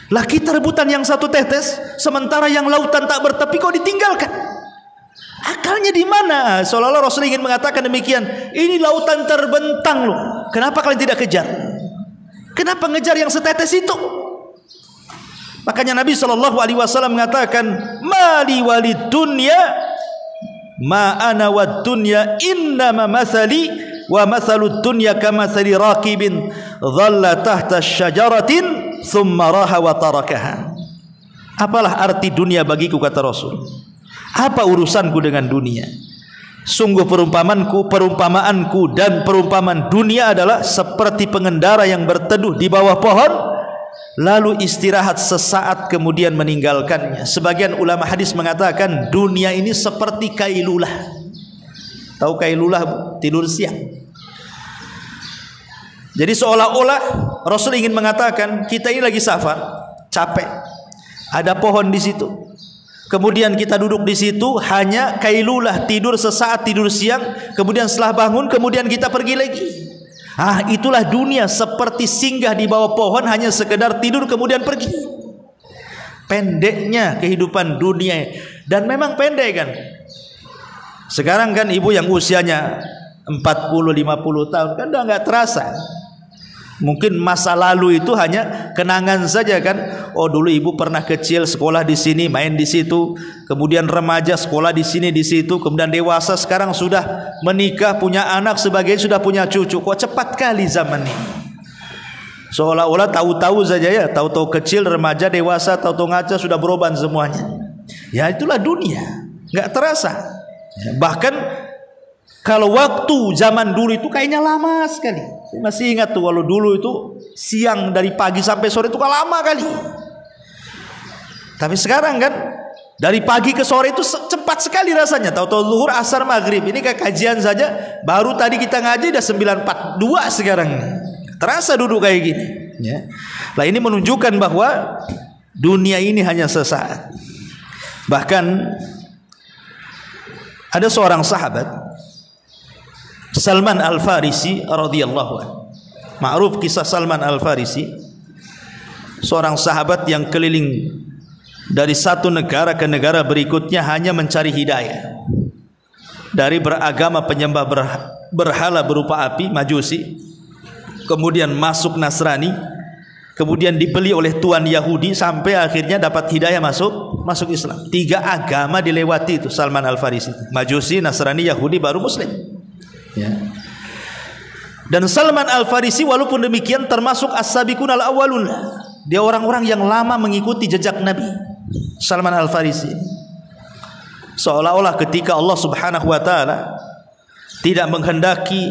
Lah kita rebutan yang satu tetes, sementara yang lautan tak bertepi kok ditinggalkan. Akalnya di mana? Seolah-olah Rasul ingin mengatakan demikian. Ini lautan terbentang loh, kenapa kalian tidak kejar? Kenapa ngejar yang setetes itu? Makanya Nabi SAW mengatakan, mali walid dunya ma ana wad dunya innama mathali wa mathalud dunya kamathali raqibin dhalla tahta syajaratin thumma raha wa tarakaha. Apalah arti dunia bagiku, kata Rasul. Apa urusanku dengan dunia? Sungguh perumpamaanku dan perumpamaan dunia adalah seperti pengendara yang berteduh di bawah pohon, lalu istirahat sesaat kemudian meninggalkannya. Sebagian ulama hadis mengatakan dunia ini seperti kailulah. Tahu kailulah? Tidur siang. Jadi seolah-olah Rasul ingin mengatakan, kita ini lagi safar, capek, ada pohon di situ, kemudian kita duduk di situ hanya kailulah, tidur sesaat, tidur siang, kemudian setelah bangun kemudian kita pergi lagi. Itulah dunia, seperti singgah di bawah pohon, hanya sekedar tidur kemudian pergi. Pendeknya kehidupan dunia, dan memang pendek kan. Sekarang kan ibu yang usianya 40-50 tahun kan udah nggak terasa. Mungkin masa lalu itu hanya kenangan saja kan. Oh dulu ibu pernah kecil sekolah di sini, main di situ, kemudian remaja sekolah di sini di situ, kemudian dewasa sekarang sudah menikah, punya anak, sebagainya, sudah punya cucu. Kok cepat kali zaman ini. Seolah-olah tahu-tahu saja ya, tahu-tahu kecil, remaja, dewasa, tahu-tahu ngaca sudah beroban semuanya. Ya itulah dunia, nggak terasa. Bahkan kalau waktu zaman dulu itu kayaknya lama sekali. Saya masih ingat tuh, kalau dulu itu siang dari pagi sampai sore itu kan lama kali. Tapi sekarang kan dari pagi ke sore itu cepat sekali rasanya. Tahu-tahu zuhur, asar, maghrib. Ini kayak kajian saja, baru tadi kita ngaji udah 9.42 sekarang. Terasa duduk kayak gini. Ya. Nah, ini menunjukkan bahwa dunia ini hanya sesaat. Bahkan ada seorang sahabat, Salman Al-Farisi radhiyallahu anhu. Ma'ruf kisah Salman Al-Farisi, seorang sahabat yang keliling dari satu negara ke negara berikutnya hanya mencari hidayah. Dari beragama penyembah berhala berupa api, Majusi, kemudian masuk Nasrani, kemudian dibeli oleh tuan Yahudi, sampai akhirnya dapat hidayah masuk Islam. 3 agama dilewati itu Salman Al-Farisi. Majusi, Nasrani, Yahudi, baru Muslim. Ya. Dan Salman Al-Farisi walaupun demikian termasuk as-sabiqun al-awwalun. Dia orang-orang yang lama mengikuti jejak Nabi. Salman Al-Farisi seolah-olah ketika Allah Subhanahu wa taala tidak menghendaki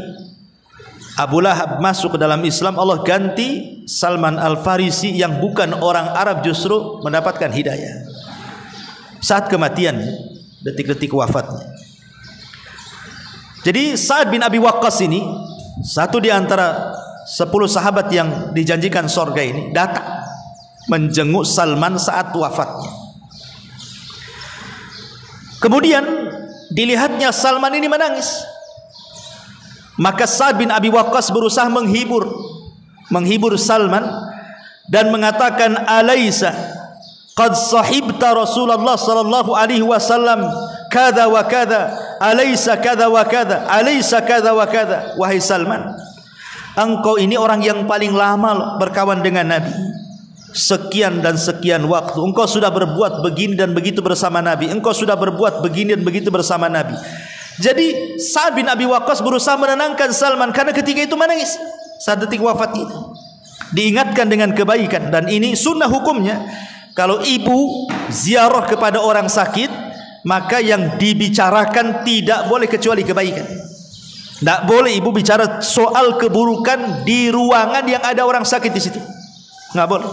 Abu Lahab masuk ke dalam Islam, Allah ganti Salman Al-Farisi yang bukan orang Arab justru mendapatkan hidayah saat kematiannya, detik-detik wafatnya. Jadi Sa'ad bin Abi Waqqas ini satu di antara 10 sahabat yang dijanjikan surga ini datang menjenguk Salman saat wafatnya. Kemudian dilihatnya Salman ini menangis. Maka Sa'ad bin Abi Waqqas berusaha menghibur Salman dan mengatakan, "Alaisa qad sahibta Rasulullah sallallahu alaihi wasallam kada wa kada, alaisa kada wa kada, alaisa kada wa kada." Wahai Salman, engkau ini orang yang paling lama berkawan dengan Nabi, sekian dan sekian waktu. Engkau sudah berbuat begini dan begitu bersama Nabi. Engkau sudah berbuat begini dan begitu bersama Nabi. Jadi Sa'ad bin Abi Waqqas berusaha menenangkan Salman karena ketika itu menangis saat detik wafat itu. Diingatkan dengan kebaikan, dan ini sunnah hukumnya. Kalau ibu ziarah kepada orang sakit, maka yang dibicarakan tidak boleh kecuali kebaikan. Tidak boleh ibu bicara soal keburukan di ruangan yang ada orang sakit di situ. Nggak boleh.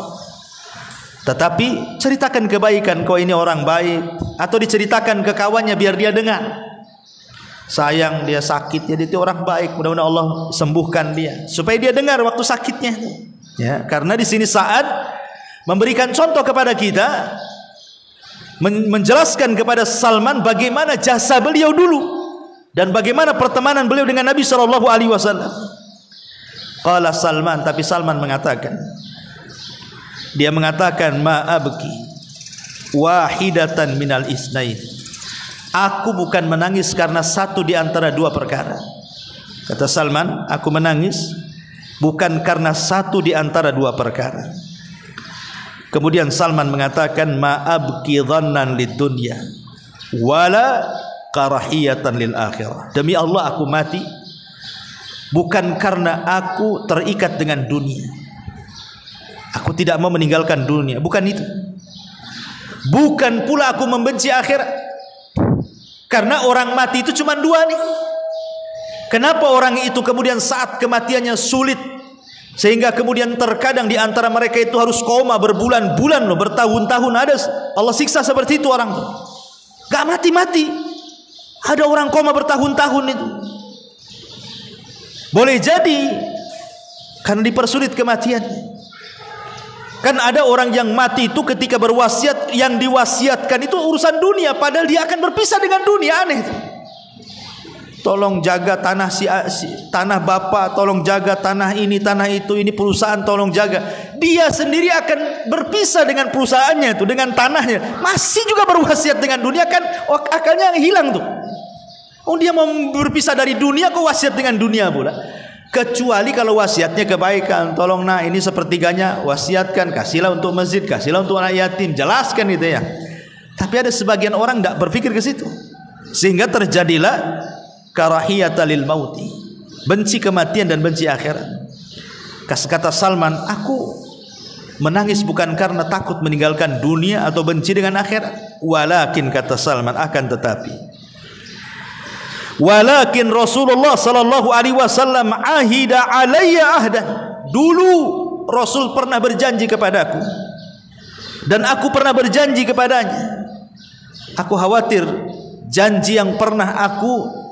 Tetapi ceritakan kebaikan, kau ini orang baik, atau diceritakan ke kawannya biar dia dengar. Sayang dia sakit, jadi dia orang baik, mudah-mudahan Allah sembuhkan dia, supaya dia dengar waktu sakitnya. Ya, karena di sini Sa'ad memberikan contoh kepada kita, menjelaskan kepada Salman bagaimana jasa beliau dulu dan bagaimana pertemanan beliau dengan Nabi sallallahu alaihi wasallam. Qala Salman, tapi Salman mengatakan, dia mengatakan, ma'abki wahidatan minal isnain. Aku bukan menangis karena satu di antara 2 perkara. Kata Salman, aku menangis bukan karena satu di antara 2 perkara. Kemudian Salman mengatakan, ma'abki dhannan lid dunya wala karahiyatan lil akhirah. Demi Allah aku mati bukan karena aku terikat dengan dunia. Aku tidak mau meninggalkan dunia, bukan itu. Bukan pula aku membenci akhirat. Karena orang mati itu cuma 2 nih. Kenapa orang itu kemudian saat kematiannya sulit, sehingga kemudian terkadang di antara mereka itu harus koma berbulan-bulan loh, bertahun-tahun. Ada Allah siksa seperti itu orang tuh. Gak mati-mati. Ada orang koma bertahun-tahun itu. Boleh jadi karena dipersulit kematiannya. Kan ada orang yang mati itu ketika berwasiat, yang diwasiatkan itu urusan dunia, padahal dia akan berpisah dengan dunia. Aneh itu. Tolong jaga tanah tanah bapak, tolong jaga tanah ini, tanah itu, ini perusahaan tolong jaga. Dia sendiri akan berpisah dengan perusahaannya itu, dengan tanahnya. Masih juga berwasiat dengan dunia, kan akalnya hilang tuh. Oh, dia mau berpisah dari dunia, kok wasiat dengan dunia pula. Kecuali kalau wasiatnya kebaikan, tolong nah ini sepertiganya wasiatkan, kasihlah untuk masjid, kasihlah untuk anak yatim, jelaskan gitu ya. Tapi ada sebagian orang tidak berpikir ke situ, sehingga terjadilah karahiyata lil mauti, benci kematian dan benci akhirat. Kata Salman, aku menangis bukan karena takut meninggalkan dunia atau benci dengan akhirat, walakin, kata Salman, akan tetapi Walakin Rasulullah sallallahu alaihi wasallam ahida alayya ahdan. Dulu Rasul pernah berjanji kepadaku dan aku pernah berjanji kepadanya. Aku khawatir janji yang pernah aku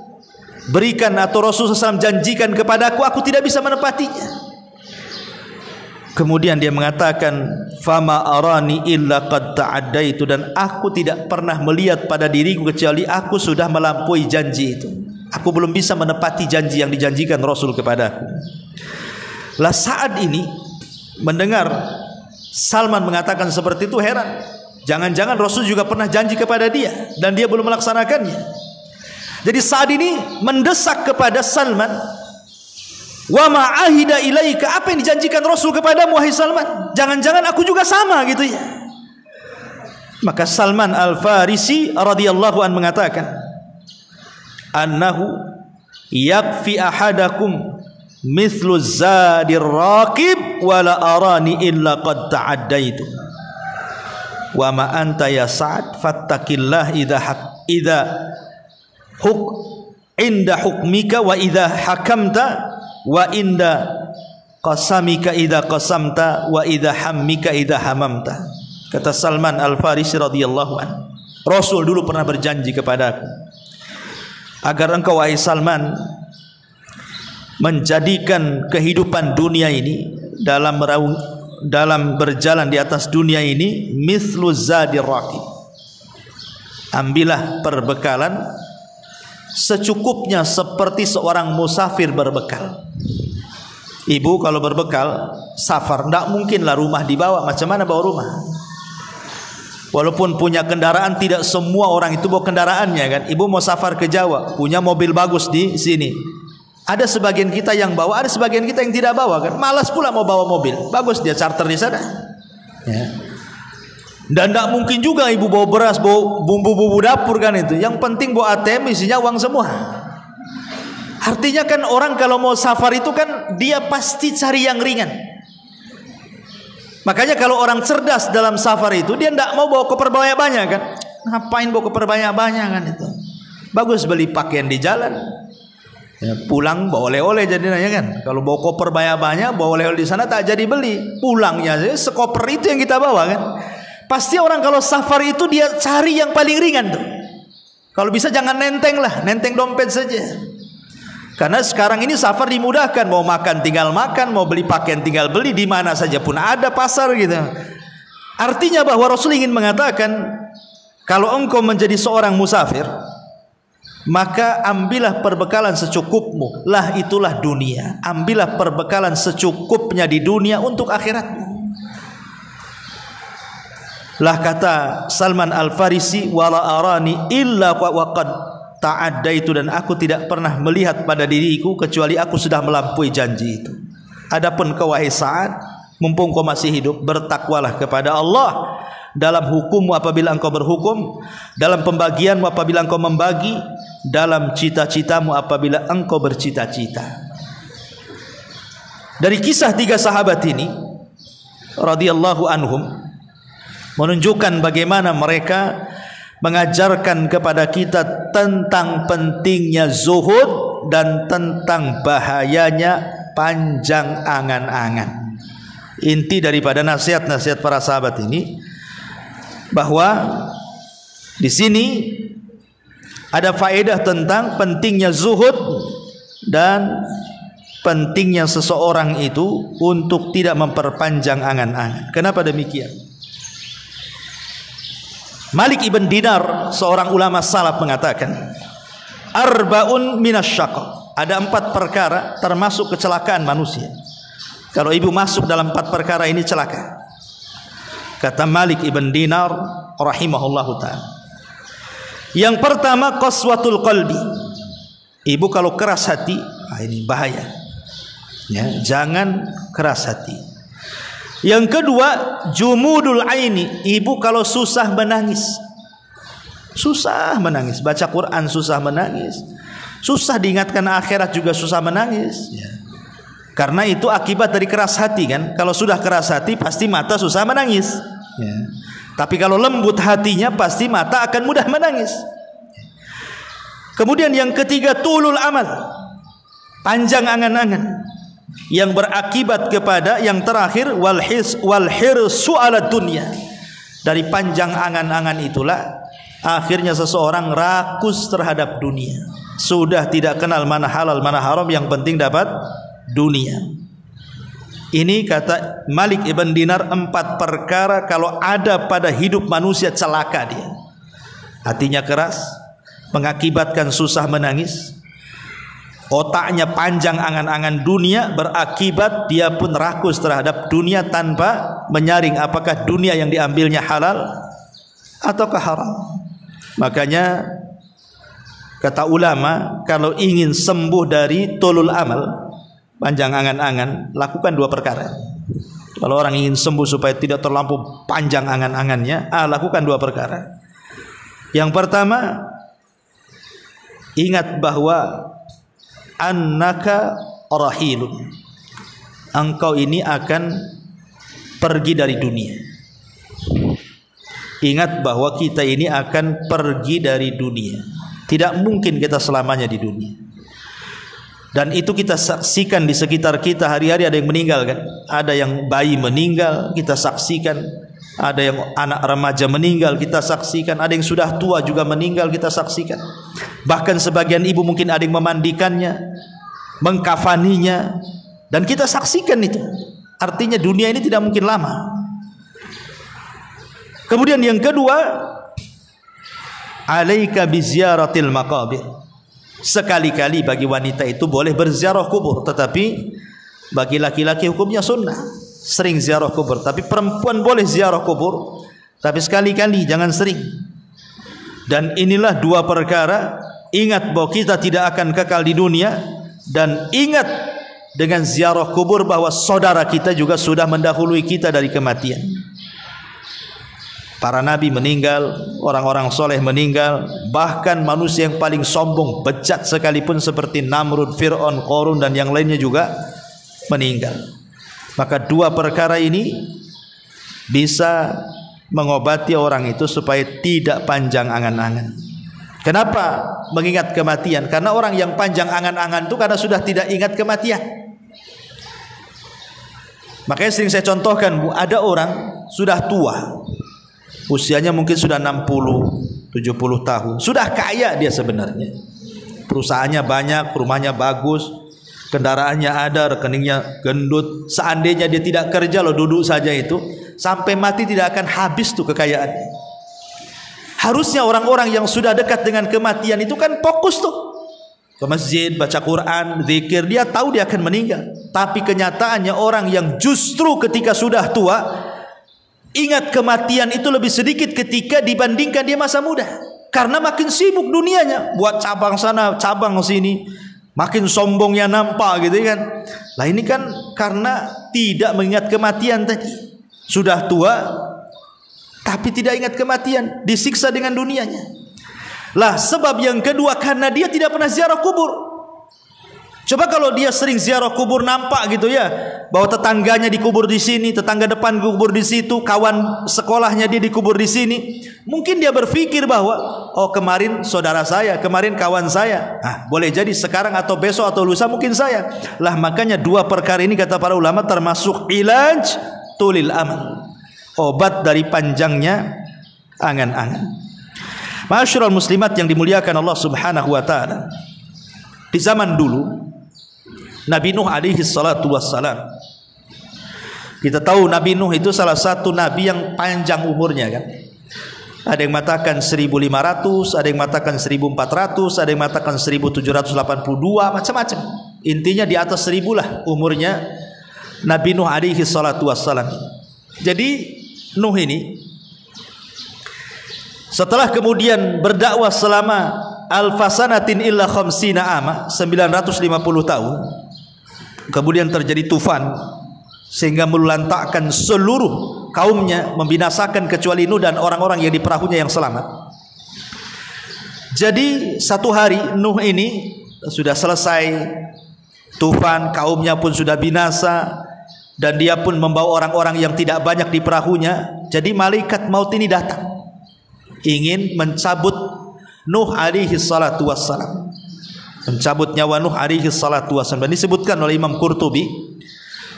berikan atau Rasul SAW janjikan kepadaku, aku tidak bisa menepatinya. Kemudian dia mengatakan, fama arani illa qad ta'addaitu, dan aku tidak pernah melihat pada diriku kecuali aku sudah melampaui janji itu. Aku belum bisa menepati janji yang dijanjikan Rasul kepadaku. Lah saat ini mendengar Salman mengatakan seperti itu, heran. Jangan-jangan Rasul juga pernah janji kepada dia dan dia belum melaksanakannya. Jadi saat ini mendesak kepada Salman, wa ma'ahida ilaika, apa yang dijanjikan Rasul kepadamu wahai Salman? Jangan-jangan aku juga sama gitu ya. Maka Salman Al-Farisi radhiyallahu an mengatakan, annahu yakfi ahadakum mithlu zadir raqib wala arani illa qad ta'addaitu wa ma anta ya Sa'ad fattaqillah idza inda hukmika wa idza hakamta wa inda qasamika idza qasamta wa idza hammika idza hamamta. Kata Salman Al-Farisi radhiyallahu an, Rasul dulu pernah berjanji kepadaku agar engkau wahai Salman menjadikan kehidupan dunia ini dalam berjalan di atas dunia ini mithlu zadir raqib. Ambillah perbekalan secukupnya seperti seorang musafir berbekal. Ibu kalau berbekal safar, tidak mungkinlah rumah dibawa. Macam mana bawa rumah? Walaupun punya kendaraan, tidak semua orang itu bawa kendaraannya kan. Ibu mau safar ke Jawa, punya mobil bagus di sini. Ada sebagian kita yang bawa, ada sebagian kita yang tidak bawa kan. Malas pula mau bawa mobil, bagus dia charter di sana. Ya. Dan tidak mungkin juga ibu bawa beras, bawa bumbu-bumbu dapur kan itu. Yang penting bawa ATM isinya uang semua. Artinya kan orang kalau mau safar itu kan dia pasti cari yang ringan. Makanya kalau orang cerdas dalam safar itu dia tidak mau bawa koper banyak-banyak kan. Ngapain bawa koper banyak-banyak kan itu. Bagus beli pakaian di jalan. Ya, pulang bawa oleh-oleh jadinya kan. Kalau bawa koper banyak-banyak, bawa oleh-oleh di sana tak jadi beli. Pulangnya sekoper itu yang kita bawa kan. Pasti orang kalau safar itu dia cari yang paling ringan tuh. Kalau bisa jangan nenteng lah, nenteng dompet saja. Karena sekarang ini safar dimudahkan, mau makan tinggal makan, mau beli pakaian tinggal beli, di mana saja pun ada pasar gitu. Artinya bahwa Rasul ingin mengatakan, kalau engkau menjadi seorang musafir, maka ambillah perbekalan secukupmu. Lah itulah dunia. Ambillah perbekalan secukupnya di dunia untuk akhiratmu. Lah kata Salman Al-Farisi, wala arani illa waqad ta'addaitu, dan aku tidak pernah melihat pada diriku kecuali aku sudah melampaui janji itu. Adapun kau wahai Sa'ad, mumpung kau masih hidup, bertakwalah kepada Allah dalam hukummu apabila engkau berhukum, dalam pembagianmu apabila engkau membagi, dalam cita-citamu apabila engkau bercita-cita. Dari kisah tiga sahabat ini radhiyallahu anhum menunjukkan bagaimana mereka mengajarkan kepada kita tentang pentingnya zuhud dan tentang bahayanya panjang angan-angan. Inti daripada nasihat-nasihat para sahabat ini bahwa di sini ada faedah tentang pentingnya zuhud dan pentingnya seseorang itu untuk tidak memperpanjang angan-angan. Kenapa demikian? Malik ibn Dinar, seorang ulama salaf, mengatakan, arba'un minasyaqa, ada 4 perkara termasuk kecelakaan manusia. Kalau ibu masuk dalam 4 perkara ini celaka. Kata Malik ibn Dinar rahimahullahu ta'ala, yang pertama qaswatul qalbi. Ibu kalau keras hati, ini bahaya ya, jangan keras hati. Yang kedua jumudul aini. Ibu kalau susah menangis, susah menangis, baca Quran susah menangis, susah diingatkan akhirat juga susah menangis ya. Karena itu akibat dari keras hati kan. Kalau sudah keras hati pasti mata susah menangis ya. Tapi kalau lembut hatinya pasti mata akan mudah menangis. Kemudian yang ketiga, tulul amal, panjang angan-angan, yang berakibat kepada yang terakhir, wal hirsu ala dunya. Dari panjang angan-angan itulah akhirnya seseorang rakus terhadap dunia. Sudah tidak kenal mana halal mana haram, yang penting dapat dunia. Ini kata Malik ibn Dinar, 4 perkara kalau ada pada hidup manusia celaka dia. Hatinya keras, mengakibatkan susah menangis. Otaknya panjang angan-angan dunia, berakibat dia pun rakus terhadap dunia tanpa menyaring apakah dunia yang diambilnya halal ataukah haram. Makanya kata ulama, kalau ingin sembuh dari tulul amal, panjang angan-angan, lakukan 2 perkara. Kalau orang ingin sembuh supaya tidak terlampau panjang angan-angannya, lakukan 2 perkara. Yang pertama, ingat bahwa annaka rahilun, engkau ini akan pergi dari dunia. Ingat bahwa kita ini akan pergi dari dunia. Tidak mungkin kita selamanya di dunia. Dan itu kita saksikan di sekitar kita hari-hari. Ada yang meninggal kan, ada yang bayi meninggal, kita saksikan. Ada yang anak remaja meninggal, kita saksikan. Ada yang sudah tua juga meninggal, kita saksikan. Bahkan sebagian ibu mungkin ada yang memandikannya, mengkafaninya, dan kita saksikan itu. Artinya dunia ini tidak mungkin lama. Kemudian yang kedua, alaika biziaratil maqabir. Sekali-kali bagi wanita itu boleh berziarah kubur, tetapi bagi laki-laki hukumnya sunnah. Sering ziarah kubur, tapi perempuan boleh ziarah kubur, tapi sekali-kali, jangan sering. Dan inilah 2 perkara. Ingat bahwa kita tidak akan kekal di dunia, dan ingat dengan ziarah kubur bahwa saudara kita juga sudah mendahului kita dari kematian. Para nabi meninggal, orang-orang soleh meninggal, bahkan manusia yang paling sombong, bejat sekalipun seperti Namrud, Fir'aun, Qarun dan yang lainnya juga meninggal. Maka 2 perkara ini bisa mengobati orang itu supaya tidak panjang angan-angan. Kenapa mengingat kematian? Karena orang yang panjang angan-angan itu karena sudah tidak ingat kematian. Makanya sering saya contohkan, Bu, ada orang sudah tua, usianya mungkin sudah 60, 70 tahun, sudah kaya dia sebenarnya, perusahaannya banyak, rumahnya bagus, kendaraannya ada, rekeningnya gendut. Seandainya dia tidak kerja, loh, duduk saja itu, sampai mati tidak akan habis tuh kekayaannya. Harusnya orang-orang yang sudah dekat dengan kematian itu kan fokus tuh ke masjid, baca Quran, zikir. Dia tahu dia akan meninggal. Tapi kenyataannya orang yang justru ketika sudah tua ingat kematian itu lebih sedikit ketika dibandingkan dia masa muda. Karena makin sibuk dunianya, buat cabang sana, cabang sini, makin sombongnya nampak gitu kan. Lah ini kan karena tidak mengingat kematian tadi. Sudah tua tapi tidak ingat kematian, disiksa dengan dunianya. Lah sebab yang kedua, karena dia tidak pernah ziarah kubur. Coba kalau dia sering ziarah kubur, nampak gitu ya, bahwa tetangganya dikubur di sini, tetangga depan dikubur di situ, kawan sekolahnya dia dikubur di sini. Mungkin dia berpikir bahwa, oh kemarin saudara saya, kemarin kawan saya. Boleh jadi sekarang atau besok atau lusa mungkin saya. Lah makanya 2 perkara ini kata para ulama termasuk ilaj tulil amal, obat dari panjangnya angan-angan. Ma'asyiral muslimat yang dimuliakan Allah Subhanahu wa taala. Di zaman dulu Nabi Nuh alaihi salatu wassalam, kita tahu Nabi Nuh itu salah satu nabi yang panjang umurnya kan. Ada yang mengatakan 1500, ada yang mengatakan 1400, ada yang mengatakan 1782, macam-macam. Intinya di atas 1000 lah umurnya Nabi Nuh alaihi salatu wassalam. Jadi Nuh ini setelah kemudian berdakwah selama alfasanatin illa khamsina ama, 950 tahun, kemudian terjadi tufan sehingga melantakkan seluruh kaumnya, membinasakan kecuali Nuh dan orang-orang yang di perahunya yang selamat. Jadi satu hari Nuh ini sudah selesai tufan, kaumnya pun sudah binasa, dan dia pun membawa orang-orang yang tidak banyak di perahunya. Jadi malaikat maut ini datang, ingin mencabut Nuh alaihi salatu wassalam, mencabut nyawa Nuh alaihi salatu wassalam. Dan disebutkan oleh Imam Qurtubi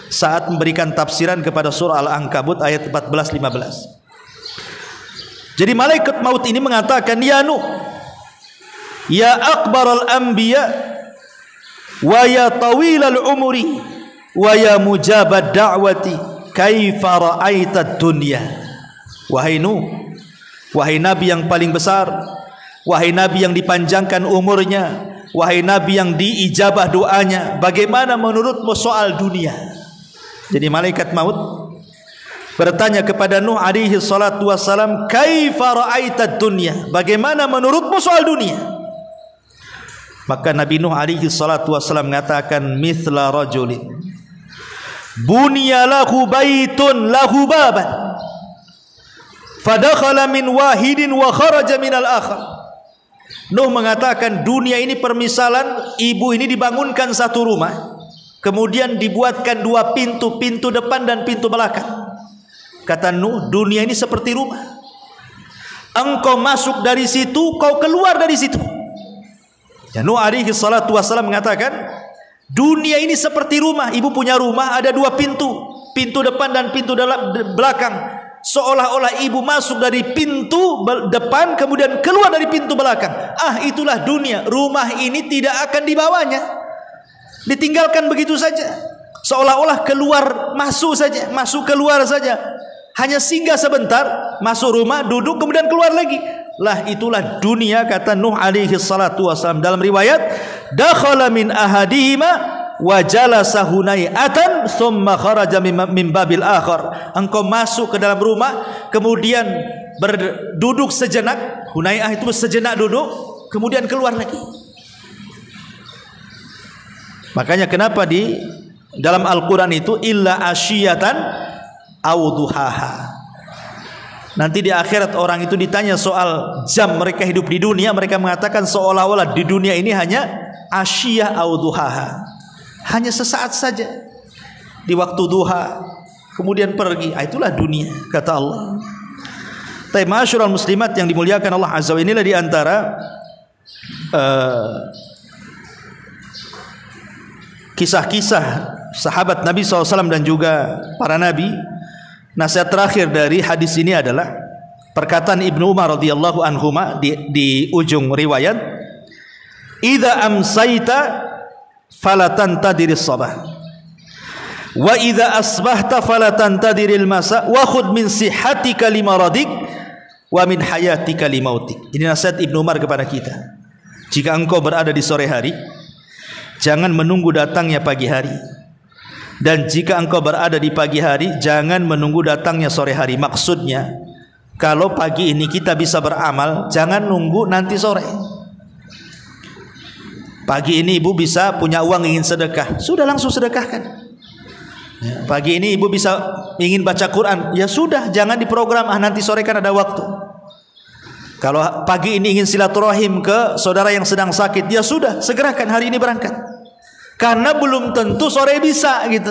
saat memberikan tafsiran kepada surah Al-Ankabut ayat 14-15. Jadi malaikat maut ini mengatakan, ya Nuh, ya akbaral anbiya, wa ya tawilal umuri, wa ya mujabad da'wati, kaifa ra'aita dunya. Wahai Nuh, wahai Nabi yang paling besar, wahai Nabi yang dipanjangkan umurnya, wahai Nabi yang diijabah doanya, bagaimana menurutmu soal dunia? Jadi malaikat maut bertanya kepada Nuh alaihi salatu wassalam, kaifa ra'aita dunya, bagaimana menurutmu soal dunia? Maka Nabi Nuh alaihi salatu wassalam mengatakan, mithla rajulin bunya lahu baitun lahu baban fadakhala min wahidin wa kharaja min al-akhar. Nuh mengatakan, dunia ini permisalan ibu ini dibangunkan satu rumah, kemudian dibuatkan dua pintu, pintu depan dan pintu belakang. Kata Nuh, dunia ini seperti rumah. Engkau masuk dari situ, kau keluar dari situ. Ya, Nuh alaihi salatu wassalam mengatakan, dunia ini seperti rumah. Ibu punya rumah, ada dua pintu, pintu depan dan pintu belakang. Seolah-olah ibu masuk dari pintu depan, kemudian keluar dari pintu belakang. Ah, itulah dunia. Rumah ini tidak akan dibawanya, ditinggalkan begitu saja. Seolah-olah keluar masuk saja, masuk keluar saja. Hanya singgah sebentar, masuk rumah, duduk, kemudian keluar lagi. Lah itulah dunia, kata Nuh alaihi salatu wassalam. Dalam riwayat, dakhala min ahadihima wa jalasa hunayatan thumma kharaja min babil akhar. Engkau masuk ke dalam rumah, kemudian berduduk sejenak. Hunayah itu sejenak duduk, kemudian keluar lagi. Makanya kenapa di dalam Al-Quran itu illa asyiyatan awduhaha. Nanti di akhirat orang itu ditanya soal jam mereka hidup di dunia, mereka mengatakan seolah-olah di dunia ini hanya asyiyah awduhaha, hanya sesaat saja di waktu duha, kemudian pergi. Itulah dunia, kata Allah. Tapi ma'asyiral muslimat yang dimuliakan Allah azza wa jalla, inilah di antara kisah-kisah sahabat Nabi SAW dan juga para nabi. Nasihat terakhir dari hadis ini adalah perkataan Ibnu Umar radhiyallahu anhuma di ujung riwayat, idza amsayta fala tantadiris sabah wa idza asbahta fala tantadiris masa wa khudh min sihhatika limaradik wa min hayatika limautik. Ini nasihat Ibnu Umar kepada kita. Jika engkau berada di sore hari, jangan menunggu datangnya pagi hari. Dan jika engkau berada di pagi hari, jangan menunggu datangnya sore hari. Maksudnya, kalau pagi ini kita bisa beramal, jangan nunggu nanti sore. Pagi ini ibu bisa punya uang ingin sedekah, sudah langsung sedekahkan. Ya, pagi ini ibu bisa ingin baca Quran, ya sudah, jangan diprogram, nanti sore kan ada waktu. Kalau pagi ini ingin silaturahim ke saudara yang sedang sakit, ya sudah, segerakan hari ini berangkat. Karena belum tentu sore bisa gitu.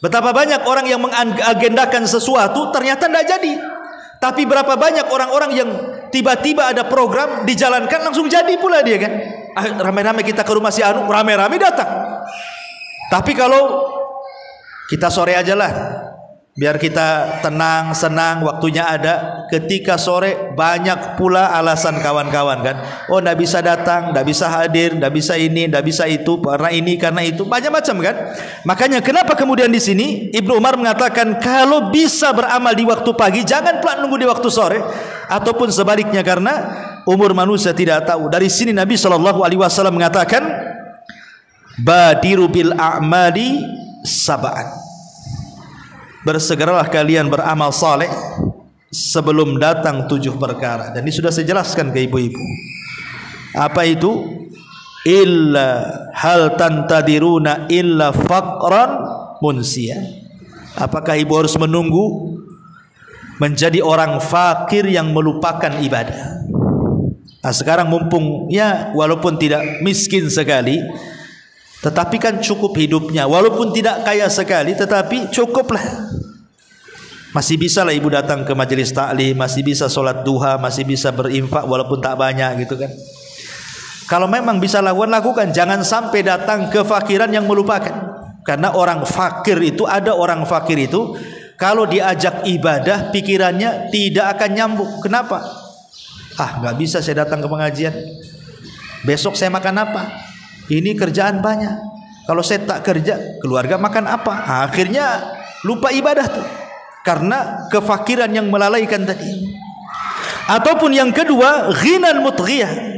Betapa banyak orang yang mengagendakan sesuatu ternyata tidak jadi. Tapi berapa banyak orang-orang yang tiba-tiba ada program dijalankan langsung jadi pula dia kan. Rame-rame kita ke rumah si Anu, rame-rame datang. Tapi kalau kita sore aja lah, biar kita tenang, senang, waktunya ada. Ketika sore banyak pula alasan kawan-kawan kan. Oh, nggak bisa datang, nggak bisa hadir, nggak bisa ini, nggak bisa itu, karena ini, karena itu, banyak macam kan. Makanya kenapa kemudian di sini Ibnu Umar mengatakan kalau bisa beramal di waktu pagi, jangan pula nunggu di waktu sore, ataupun sebaliknya, karena umur manusia tidak tahu. Dari sini Nabi SAW mengatakan, badiru bil a'mali sab'an, bersegeralah kalian beramal saleh sebelum datang 7 perkara. Dan ini sudah saya jelaskan ke ibu-ibu. Apa itu? Illa hal tantadiruna illa faqran munsiya. Apakah ibu harus menunggu menjadi orang fakir yang melupakan ibadah? Nah, sekarang mumpung ya walaupun tidak miskin sekali, tetapi kan cukup hidupnya, walaupun tidak kaya sekali, tetapi cukuplah. Masih bisa lah ibu datang ke majelis taklim, masih bisa sholat duha, masih bisa berinfak walaupun tak banyak gitu kan. Kalau memang bisa lakukan, jangan sampai datang kefakiran yang melupakan. Karena orang fakir itu, ada orang fakir itu kalau diajak ibadah pikirannya tidak akan nyambung. Kenapa? Nggak bisa saya datang ke pengajian. Besok saya makan apa? Ini kerjaan banyak. Kalau saya tak kerja, keluarga makan apa? Akhirnya lupa ibadah tuh. Karena kefakiran yang melalaikan tadi. Ataupun yang kedua, ghinan mutghiyah.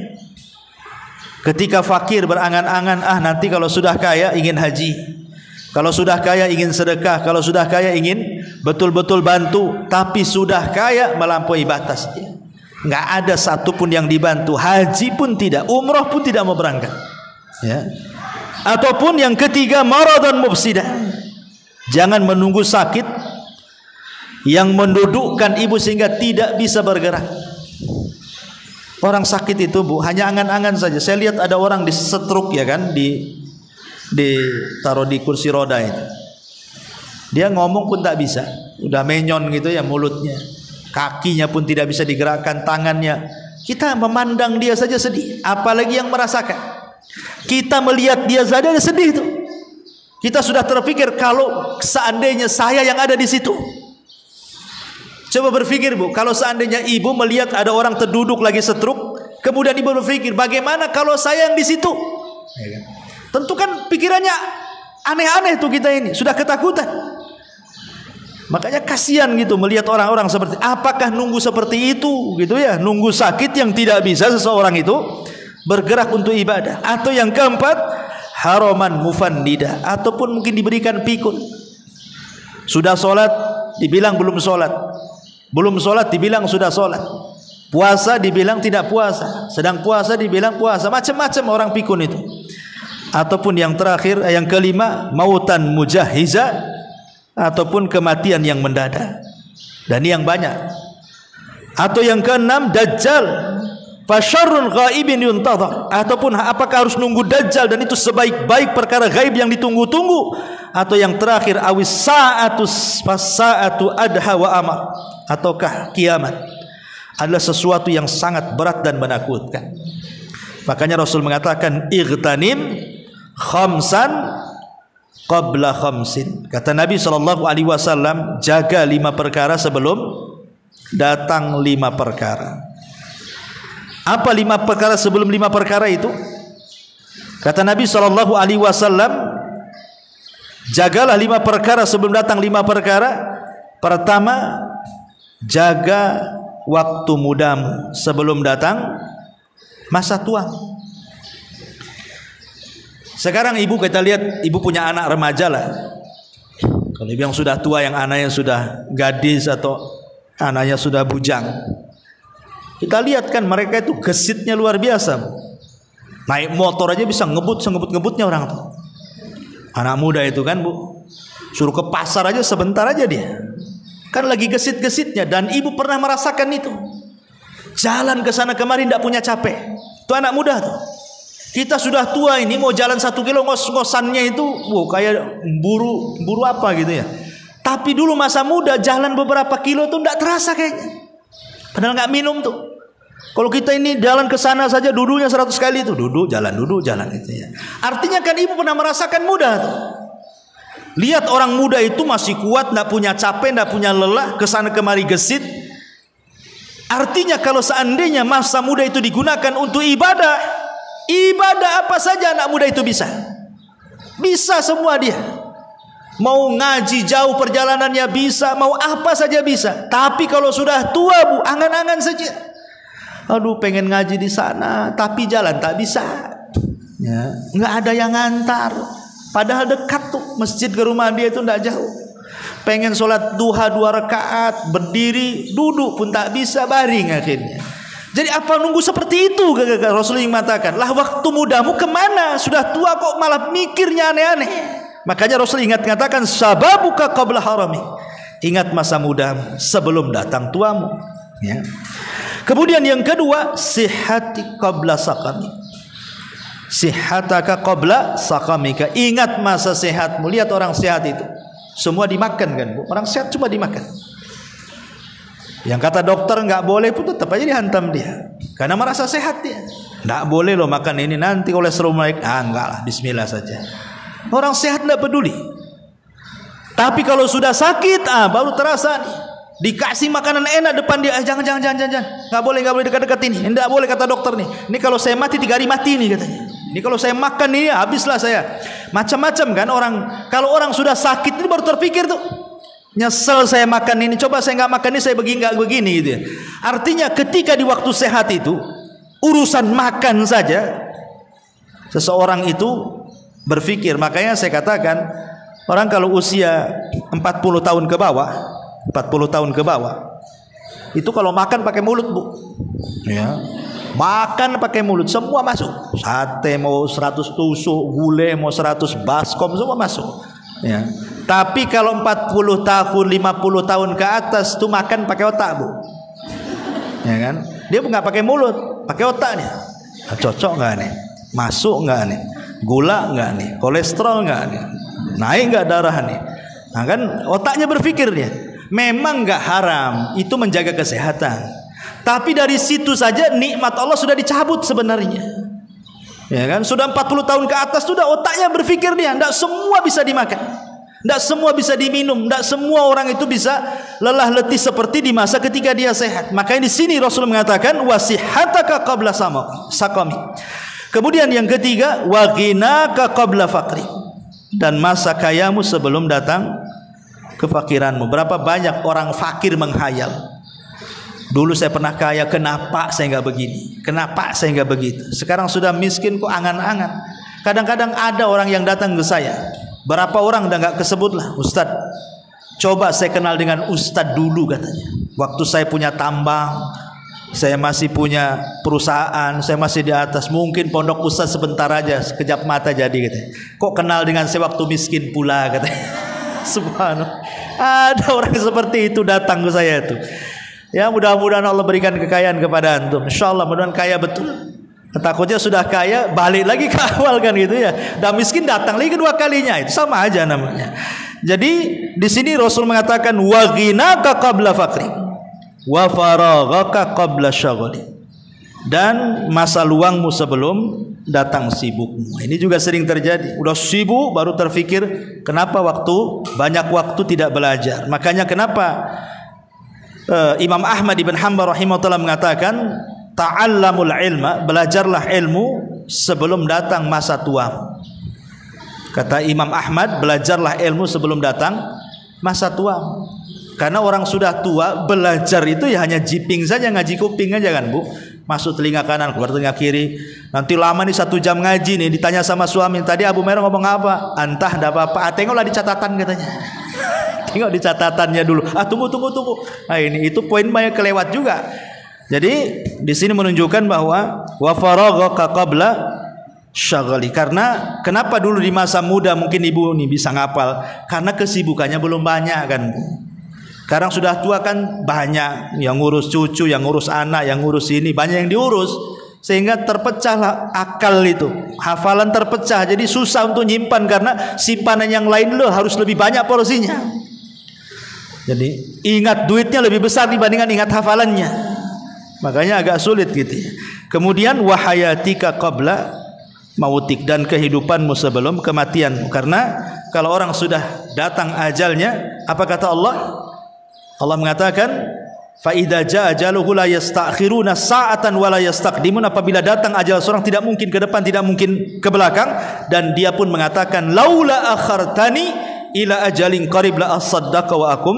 Ketika fakir berangan-angan, nanti kalau sudah kaya ingin haji, kalau sudah kaya ingin sedekah, kalau sudah kaya ingin betul-betul bantu, tapi sudah kaya melampaui batas dia. Nggak ada satupun yang dibantu, haji pun tidak, umroh pun tidak mau berangkat. Ya. Ataupun yang ketiga, maradan mufsidah. Jangan menunggu sakit yang mendudukkan ibu sehingga tidak bisa bergerak. Orang sakit itu bu, hanya angan-angan saja. Saya lihat ada orang di stroke ya kan, ditaruh di kursi roda itu. Dia ngomong pun tak bisa, udah menyon gitu ya mulutnya, kakinya pun tidak bisa digerakkan, tangannya. Kita memandang dia saja sedih, apalagi yang merasakan. Kita melihat dia saja sedih itu. Kita sudah terpikir kalau seandainya saya yang ada di situ. Coba berpikir bu, kalau seandainya ibu melihat ada orang terduduk lagi stroke, kemudian ibu berpikir bagaimana kalau saya yang di situ? Tentu kan pikirannya aneh-aneh tuh kita ini, sudah ketakutan. Makanya kasihan gitu melihat orang-orang seperti, apakah nunggu seperti itu gitu ya, nunggu sakit yang tidak bisa seseorang itu bergerak untuk ibadah. Atau yang keempat, haraman mufannida, ataupun mungkin diberikan pikun. Sudah sholat dibilang belum sholat, belum sholat dibilang sudah sholat, puasa dibilang tidak puasa, sedang puasa dibilang puasa, macam-macam orang pikun itu. Ataupun yang terakhir, yang kelima, mautan mujahiza, ataupun kematian yang mendadak. Dan ini yang banyak. Atau yang keenam, dajjal, fasyarrun ghaibin yuntadhar. Ataupun apakah harus nunggu dajjal dan itu sebaik-baik perkara gaib yang ditunggu-tunggu. Atau yang terakhir, awis sa'atu adha wa amar, ataukah kiamat adalah sesuatu yang sangat berat dan menakutkan. Makanya Rasul mengatakan, ightanim khamsan qabla khamsin. Kata Nabi SAW, jaga 5 perkara sebelum datang 5 perkara. Apa 5 perkara sebelum 5 perkara itu? Kata Nabi SAW, jagalah 5 perkara sebelum datang 5 perkara. Pertama, jaga waktu mudamu sebelum datang masa tua. Sekarang ibu, kita lihat ibu punya anak remaja lah. Kalau ibu yang sudah tua, yang anaknya sudah gadis atau anaknya sudah bujang, kita lihat kan mereka itu gesitnya luar biasa. Naik motor aja bisa ngebut-ngebutnya orang tuh. Anak muda itu kan bu, suruh ke pasar aja sebentar aja dia, kan lagi gesit-gesitnya. Dan ibu pernah merasakan itu, jalan ke sana kemari tidak punya capek. Itu anak muda tuh. Kita sudah tua ini mau jalan 1 kilo ngos-ngosannya itu, kayak buru apa gitu ya. Tapi dulu masa muda jalan beberapa kilo tuh tidak terasa kayaknya. Padahal nggak minum tuh. Kalau kita ini jalan ke sana saja duduknya 100 kali itu, duduk jalan itu ya. Artinya kan ibu pernah merasakan muda tuh. Lihat orang muda itu masih kuat, tidak punya capek, tidak punya lelah, kesana kemari gesit. Artinya kalau seandainya masa muda itu digunakan untuk ibadah, ibadah apa saja anak muda itu bisa. Bisa semua dia. Mau ngaji jauh perjalanannya bisa, mau apa saja bisa. Tapi kalau sudah tua bu, angan-angan saja. Aduh pengen ngaji di sana, tapi jalan tak bisa. Ya, nggak ada yang ngantar. Padahal dekat tuh masjid ke rumah dia itu tidak jauh. Pengen sholat duha 2 rakaat, berdiri, duduk pun tak bisa, baring akhirnya. Jadi apa nunggu seperti itu? Rasulullah yang mengatakan, lah waktu mudamu kemana? Sudah tua kok malah mikirnya aneh-aneh. Makanya Rasul mengatakan, sababuka qabla harami. Ingat masa mudamu sebelum datang tuamu. Ya. Kemudian yang kedua, sihhati qabla saqami. Sihhataka qabla saqamika. Ingat masa sehatmu. Lihat orang sehat itu semua dimakan kan bu. Orang sehat cuma dimakan. Yang kata dokter nggak boleh pun tetap aja dihantam dia, karena merasa sehat dia. Nggak boleh loh makan ini, nanti kolesterol naik. Enggak lah, bismillah saja. Orang sehat nggak peduli. Tapi kalau sudah sakit, baru terasa nih. Dikasih makanan enak depan dia, jangan, nggak boleh dekat-dekat ini. Nggak boleh kata dokter nih. Ini kalau saya mati 3 hari mati nih katanya. Ini kalau saya makan ini habislah saya. Macam-macam kan orang. Kalau orang sudah sakit ini baru terpikir tuh. Nyesel saya makan ini, coba saya nggak makan ini, saya begini nggak begini gitu ya. Artinya ketika di waktu sehat itu urusan makan saja seseorang itu berpikir. Makanya saya katakan orang kalau usia 40 tahun ke bawah, 40 tahun ke bawah itu kalau makan pakai mulut, Bu. Ya. Makan pakai mulut, semua masuk. Sate mau 100 tusuk, gulai mau 100 baskom, semua masuk. Ya. Tapi kalau 40 tahun, 50 tahun ke atas tuh makan pakai otak, Bu. Ya kan? Dia nggak pakai mulut, pakai otaknya. Cocok nggak nih? Masuk nggak nih? Gula nggak nih? Kolesterol nggak nih? Naik nggak darah nih? Nah kan otaknya berpikir dia. Memang nggak haram, itu menjaga kesehatan. Tapi dari situ saja nikmat Allah sudah dicabut sebenarnya. Ya kan? Sudah 40 tahun ke atas sudah otaknya berpikir dia, nggak semua bisa dimakan. Tidak semua bisa diminum, tidak semua orang itu bisa lelah letih seperti di masa ketika dia sehat. Makanya di sini Rasul mengatakan wasihataka qabla saqami. Kemudian yang ketiga, wa ghinaka qabla faqri. Dan masa kayamu sebelum datang kefakiranmu. Berapa banyak orang fakir menghayal. Dulu saya pernah kaya, kenapa saya nggak begini? Kenapa saya nggak begitu? Sekarang sudah miskin kok angan-angan. Kadang-kadang ada orang yang datang ke saya. Berapa orang udah nggak kesebut lah, Ustadz. Coba saya kenal dengan Ustadz dulu katanya. Waktu saya punya tambang, saya masih punya perusahaan, saya masih di atas. Mungkin pondok Ustadz sebentar aja, sekejap mata jadi katanya. Kok kenal dengan saya waktu miskin pula katanya. Subhanallah. Ada orang seperti itu datang ke saya itu. Ya mudah-mudahan Allah berikan kekayaan kepada antum. Insyaallah mudah-mudahan kaya betul. Takutnya sudah kaya balik lagi ke awal kan gitu ya. Dan miskin datang lagi kedua kalinya, itu sama aja namanya. Jadi di sini Rasul mengatakan wa ghinaka qabla faqri wa faraghaka qabla syaghali. Dan masa luangmu sebelum datang sibukmu. Ini juga sering terjadi. Udah sibuk baru terfikir kenapa banyak waktu tidak belajar. Makanya kenapa Imam Ahmad ibn Hanbal rahimahullah mengatakan ta'allamul ilma, belajarlah ilmu sebelum datang masa tua. Kata Imam Ahmad, belajarlah ilmu sebelum datang masa tua. Karena orang sudah tua, belajar itu ya hanya jiping saja, ngaji kuping aja kan, Bu. Masuk telinga kanan, keluar telinga kiri. Nanti lama nih 1 jam ngaji nih, ditanya sama suami, tadi Abu Merah ngomong apa? Entah, enggak apa-apa. Tengoklah di catatan katanya. Tengok di catatannya dulu. Tunggu. Nah ini itu poin banyak kelewat juga. Jadi di sini menunjukkan bahwa wa faraghaka qabla syaghali. Karena kenapa dulu di masa muda mungkin ibu ini bisa ngapal? Karena kesibukannya belum banyak kan, Bu. Sekarang sudah tua kan banyak yang ngurus cucu, yang ngurus anak, yang ngurus ini, banyak yang diurus sehingga terpecahlah akal itu. Hafalan terpecah, jadi susah untuk nyimpan karena simpanan yang lain loh harus lebih banyak porsinya. Jadi ingat duitnya lebih besar dibandingkan ingat hafalannya. Makanya agak sulit gitu ya. Kemudian wahayatika qabla mautik, dan kehidupanmu sebelum kematianmu. Karena kalau orang sudah datang ajalnya, apa kata Allah? Allah mengatakan fa idza jaa ajaluhu la yastakhiruna sa'atan wa la yastaqdimun. Apabila datang ajal seorang tidak mungkin ke depan, tidak mungkin ke belakang. Dan dia pun mengatakan laula akhartani ila ajalin qarib la asaddaqa wa akum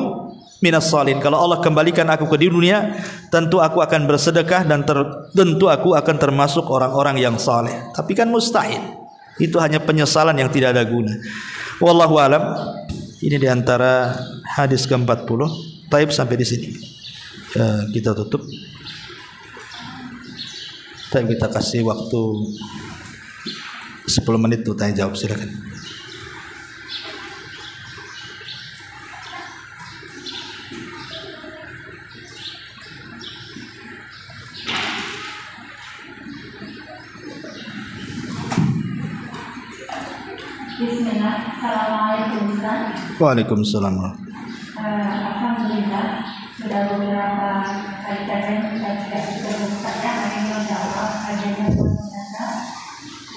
minas salin. Kalau Allah kembalikan aku ke dunia, tentu aku akan bersedekah dan tentu aku akan termasuk orang-orang yang saleh. Tapi kan mustahil. Itu hanya penyesalan yang tidak ada guna. Wallahu alam. Ini diantara hadis ke-40. Taib sampai di sini. Kita tutup. Taib kita kasih waktu 10 menit tuh tanya jawab, silakan. Bismillah. Assalamualaikum Ustaz. Waalaikumsalam. Alhamdulillah sudah beberapa kali kajian kita tidak bisa melupakan bagaimana dakwah kajiannya Ustaz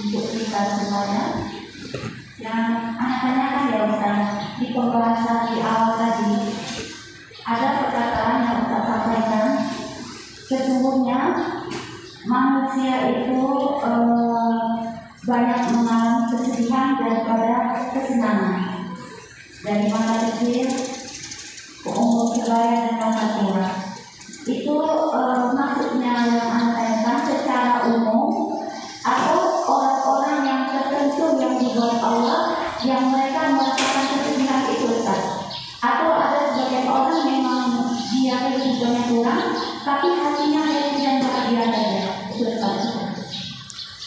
untuk kita semuanya. Yang anak tanyakan ya Ustaz, di pembahasan di awal tadi ada perkataan yang Ustaz sampaikan, sesungguhnya manusia itu banyak mengalami kesedihan daripada kesenangan, dari masa kecil ke umur sebaya dan masa tua. Itu maksudnya yang Anda tanyakan secara umum atau orang-orang yang tertentu yang dibuat Allah yang mereka merasakan kesedihan itu Ustaz? Atau ada sebagian orang memang dia kehidupannya kurang tapi hatinya happy dan bahagia saja? Itu Ustaz.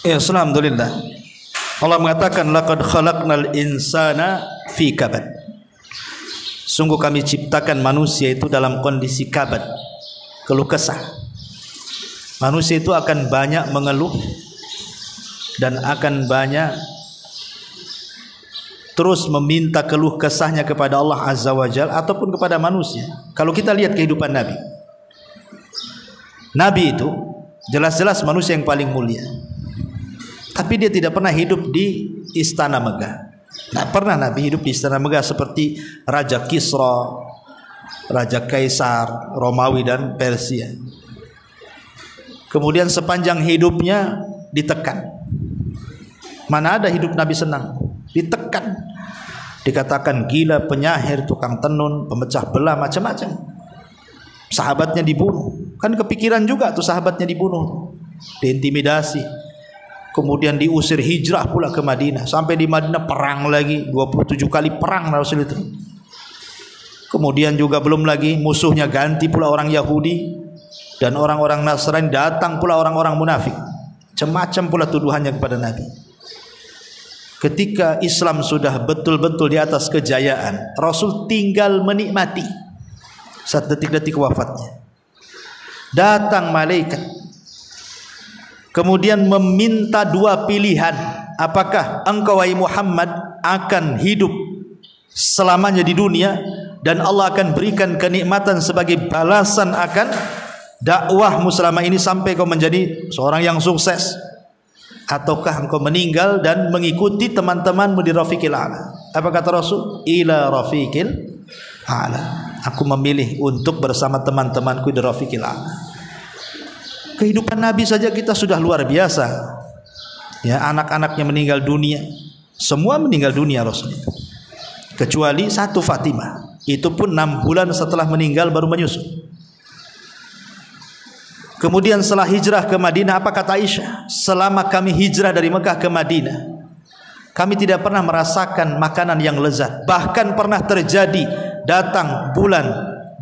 Ya, alhamdulillah. Allah mengatakan laqad khalaqnal insana fi kabad. Sungguh kami ciptakan manusia itu dalam kondisi kabad, keluh kesah. Manusia itu akan banyak mengeluh dan akan banyak terus meminta keluh kesahnya kepada Allah Azza wa Jalla ataupun kepada manusia. Kalau kita lihat kehidupan Nabi, Nabi itu jelas-jelas manusia yang paling mulia, tapi dia tidak pernah hidup di istana megah. Tidak pernah Nabi hidup di istana megah seperti Raja Kisra, Raja Kaisar, Romawi dan Persia. Kemudian sepanjang hidupnya ditekan. Mana ada hidup Nabi senang? Ditekan. Dikatakan gila, penyahir, tukang tenun, pemecah belah, macam-macam. Sahabatnya dibunuh. Kan kepikiran juga tuh sahabatnya dibunuh. Diintimidasi. Kemudian diusir hijrah pula ke Madinah. Sampai di Madinah perang lagi, 27 kali perang Rasul itu. Kemudian juga belum lagi musuhnya ganti pula orang Yahudi dan orang-orang Nasrani, datang pula orang-orang munafik. Macam-macam pula tuduhannya kepada Nabi. Ketika Islam sudah betul-betul di atas kejayaan, Rasul tinggal menikmati saat detik-detik wafatnya. Datang malaikat, kemudian meminta dua pilihan. Apakah engkau wahai Muhammad akan hidup selamanya di dunia dan Allah akan berikan kenikmatan sebagai balasan akan dakwahmu selama ini sampai kau menjadi seorang yang sukses, ataukah engkau meninggal dan mengikuti teman-temanmu di Rafiqil A'la? Apa kata Rasul? Ila Rafiqil A'la. Aku memilih untuk bersama teman-temanku di Rafiqil A'la. Kehidupan Nabi saja kita sudah luar biasa. Ya, anak-anaknya meninggal dunia. Semua meninggal dunia Rasul itu. Kecuali satu Fatimah. Itu pun 6 bulan setelah meninggal baru menyusul. Kemudian setelah hijrah ke Madinah, apa kata Aisyah? Selama kami hijrah dari Mekah ke Madinah, kami tidak pernah merasakan makanan yang lezat. Bahkan pernah terjadi datang bulan,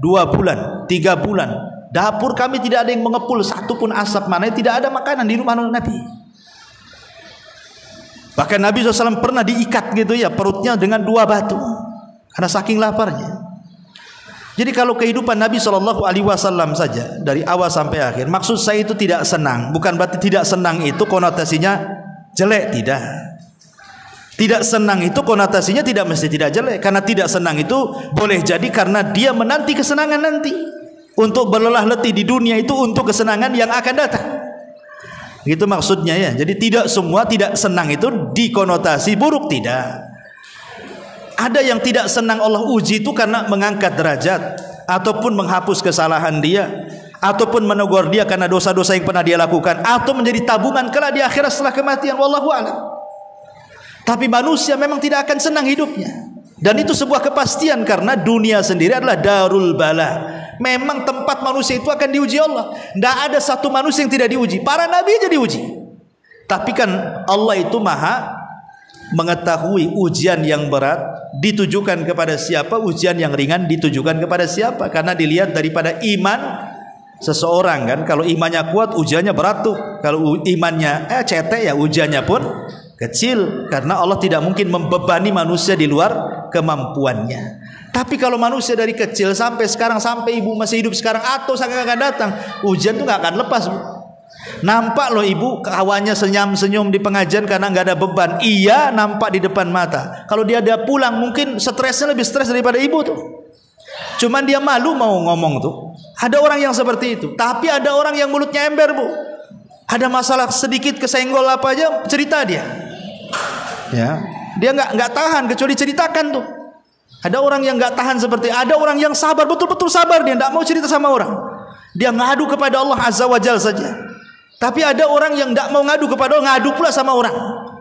2 bulan, 3 bulan, dapur kami tidak ada yang mengepul satupun asap, mana tidak ada makanan di rumah Nabi. Bahkan Nabi SAW pernah diikat gitu ya perutnya dengan 2 batu karena saking laparnya. Jadi kalau kehidupan Nabi SAW saja dari awal sampai akhir, maksud saya itu tidak senang, bukan berarti tidak senang itu konotasinya jelek, tidak. Tidak senang itu konotasinya tidak mesti tidak jelek, karena tidak senang itu boleh jadi karena dia menanti kesenangan nanti. Untuk berlelah letih di dunia itu untuk kesenangan yang akan datang. Gitu maksudnya ya. Jadi tidak semua tidak senang itu dikonotasi buruk, tidak. Ada yang tidak senang Allah uji itu karena mengangkat derajat, ataupun menghapus kesalahan dia, ataupun menegur dia karena dosa-dosa yang pernah dia lakukan, atau menjadi tabungan kelak di akhirat setelah kematian. Wallahu a'lam. Tapi manusia memang tidak akan senang hidupnya. Dan itu sebuah kepastian karena dunia sendiri adalah darul bala. Memang tempat manusia itu akan diuji Allah. Tidak ada satu manusia yang tidak diuji. Para nabi aja diuji. Tapi kan Allah itu maha mengetahui ujian yang berat ditujukan kepada siapa, ujian yang ringan ditujukan kepada siapa. Karena dilihat daripada iman seseorang kan. Kalau imannya kuat ujiannya berat tuh. Kalau imannya cetek ya ujiannya pun kecil. Karena Allah tidak mungkin membebani manusia di luar kemampuannya. Tapi kalau manusia dari kecil sampai sekarang, sampai ibu masih hidup sekarang atau sekarang akan datang, ujian itu nggak akan lepas, Bu. Nampak loh ibu kawannya senyum-senyum di pengajian karena nggak ada beban. Iya, nampak di depan mata. Kalau dia pulang mungkin stresnya lebih stres daripada ibu tuh. Cuman dia malu mau ngomong tuh. Ada orang yang seperti itu. Tapi ada orang yang mulutnya ember, Bu. Ada masalah sedikit kesenggol apa aja cerita dia. Ya, dia nggak tahan kecuali ceritakan tuh. Ada orang yang nggak tahan seperti, ada orang yang sabar, betul-betul sabar, dia nggak mau cerita sama orang. Dia ngadu kepada Allah Azza wa Jalla saja. Tapi ada orang yang nggak mau ngadu kepada Allah, ngadu pula sama orang.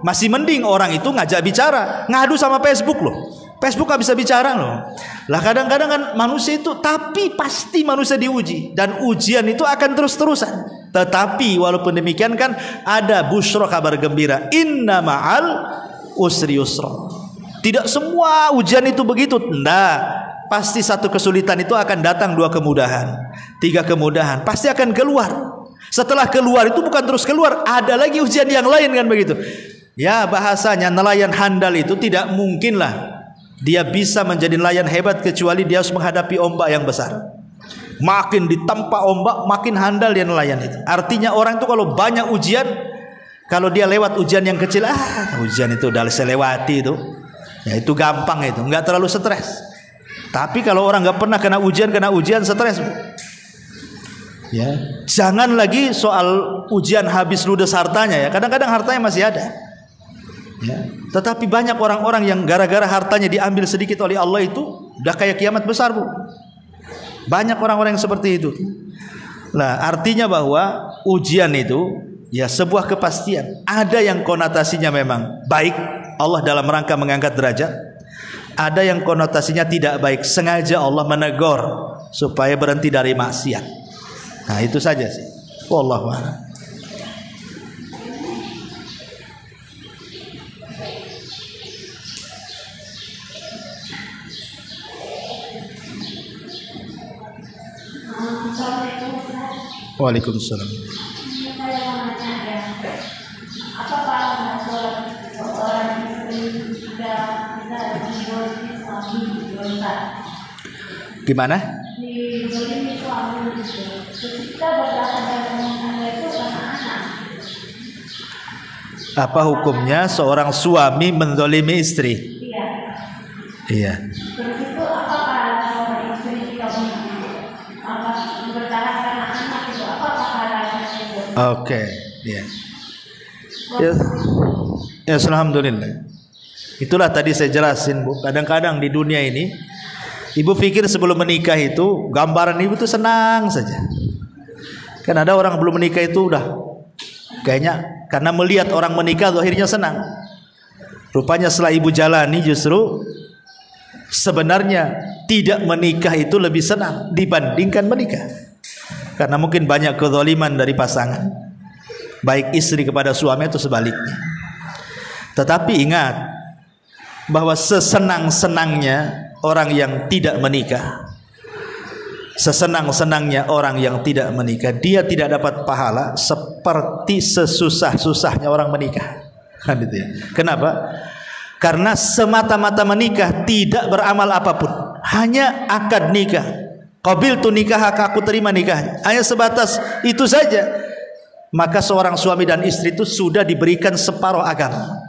Masih mending orang itu ngajak bicara, ngadu sama Facebook loh. Facebook nggak bisa bicara loh. Lah kadang-kadang kan manusia itu, tapi pasti manusia diuji, dan ujian itu akan terus-terusan. Tetapi walaupun demikian kan ada busyra, kabar gembira. Inna ma'al usri yusra. Tidak semua ujian itu begitu. Nah, pasti satu kesulitan itu akan datang, 2 kemudahan, 3 kemudahan, pasti akan keluar. Setelah keluar itu bukan terus keluar, ada lagi ujian yang lain kan begitu. Ya, bahasanya nelayan handal itu tidak mungkinlah dia bisa menjadi nelayan hebat kecuali dia harus menghadapi ombak yang besar. Makin ditempa ombak, makin handal dia nelayan itu. Artinya orang itu kalau banyak ujian, kalau dia lewat ujian yang kecil, ujian itu udah saya lewati itu, ya itu gampang itu, nggak terlalu stres. Tapi kalau orang nggak pernah kena ujian stres. Ya, jangan lagi soal ujian habis ludes hartanya ya. Kadang-kadang hartanya masih ada. Ya. Tetapi banyak orang-orang yang gara-gara hartanya diambil sedikit oleh Allah itu udah kayak kiamat besar, Bu. Banyak orang-orang yang seperti itu. Nah, artinya bahwa ujian itu ya sebuah kepastian. Ada yang konotasinya memang baik, Allah dalam rangka mengangkat derajat. Ada yang konotasinya tidak baik, sengaja Allah menegur supaya berhenti dari maksiat. Nah, itu saja sih. Wallahu a'lam. Waalaikumsalam. Gimana? Apa hukumnya seorang suami menzalimi istri? Iya. Oke, ya. Ya, alhamdulillah. Itulah tadi saya jelasin, Bu. Kadang-kadang di dunia ini, ibu pikir sebelum menikah itu gambaran ibu tuh senang saja. Kan ada orang belum menikah itu udah kayaknya karena melihat orang menikah akhirnya senang. Rupanya setelah ibu jalani justru sebenarnya tidak menikah itu lebih senang dibandingkan menikah. Karena mungkin banyak kezaliman dari pasangan, baik istri kepada suami atau sebaliknya. Tetapi ingat bahwa sesenang-senangnya orang yang tidak menikah, sesenang-senangnya orang yang tidak menikah, dia tidak dapat pahala seperti sesusah-susahnya orang menikah. Kan gitu ya. Kenapa? Karena semata-mata menikah tidak beramal apapun, hanya akad nikah. Qabiltu nikah, aku terima nikahnya. Hanya sebatas itu saja. Maka seorang suami dan istri itu sudah diberikan separuh agama.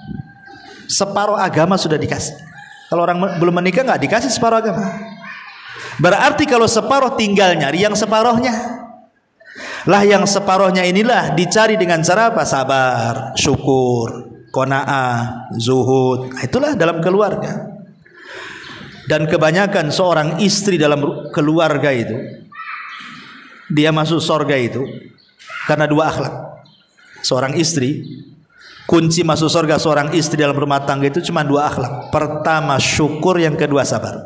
Separuh agama sudah dikasih. Kalau orang belum menikah nggak dikasih separuh agama. Berarti kalau separuh tinggal nyari yang separuhnya. Lah yang separuhnya inilah dicari dengan cara apa? Sabar, syukur, qanaah, zuhud. Itulah dalam keluarga. Dan kebanyakan seorang istri dalam keluarga itu, dia masuk surga itu karena 2 akhlak. Seorang istri, kunci masuk surga seorang istri dalam rumah tangga itu cuma 2 akhlak. Pertama syukur, yang kedua sabar.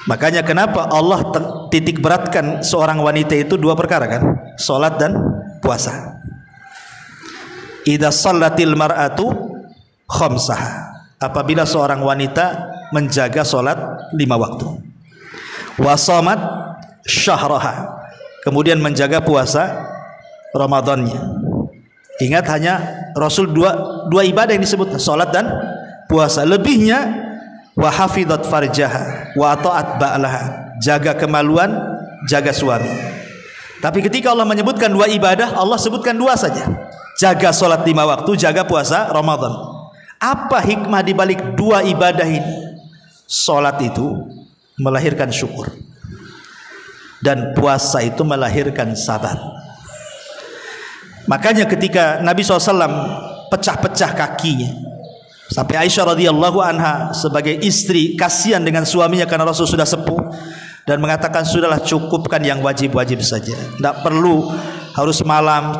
Makanya kenapa Allah titik beratkan seorang wanita itu 2 perkara kan? Salat dan puasa. Idza shallatil mar'atu khamsaha. Apabila seorang wanita menjaga solat 5 waktu, wasomat syahraha, kemudian menjaga puasa Ramadannya. Ingat, hanya Rasul dua ibadah yang disebut, solat dan puasa. Lebihnya wa hafidhat farjaha wa ta'at ba'laha, jaga kemaluan, jaga suami. Tapi ketika Allah menyebutkan 2 ibadah, Allah sebutkan 2 saja. Jaga solat 5 waktu, jaga puasa Ramadan. Apa hikmah dibalik 2 ibadah ini? Salat itu melahirkan syukur, dan puasa itu melahirkan sabar. Makanya ketika Nabi SAW pecah-pecah kakinya, sampai Aisyah radhiyallahu anha sebagai istri kasihan dengan suaminya karena Rasul sudah sepuh, dan mengatakan sudahlah, cukupkan yang wajib-wajib saja, tidak perlu harus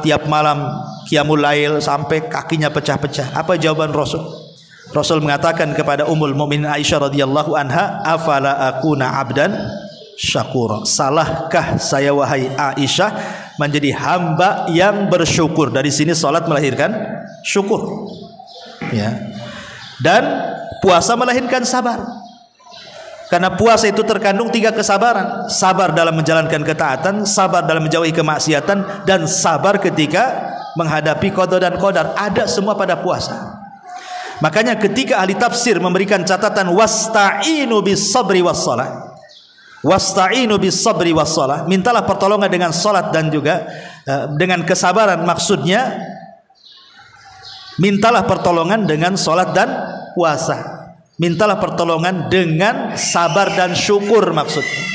tiap malam qiyamul lail sampai kakinya pecah-pecah. Apa jawaban Rasul? Rasul mengatakan kepada Ummul Mukminin Aisyah radhiyallahu anha, afala akuna abdan syakura, salahkah saya wahai Aisyah menjadi hamba yang bersyukur? Dari sini salat melahirkan syukur, ya. Dan puasa melahirkan sabar, karena puasa itu terkandung 3 kesabaran: sabar dalam menjalankan ketaatan, sabar dalam menjauhi kemaksiatan, dan sabar ketika menghadapi qada dan qadar. Ada semua pada puasa. Makanya ketika ahli tafsir memberikan catatan wasta'inu bis sabri was shalah, wasta'inu bis sabri was shalah, mintalah pertolongan dengan salat dan juga dengan kesabaran, maksudnya mintalah pertolongan dengan salat dan puasa, mintalah pertolongan dengan sabar dan syukur maksudnya.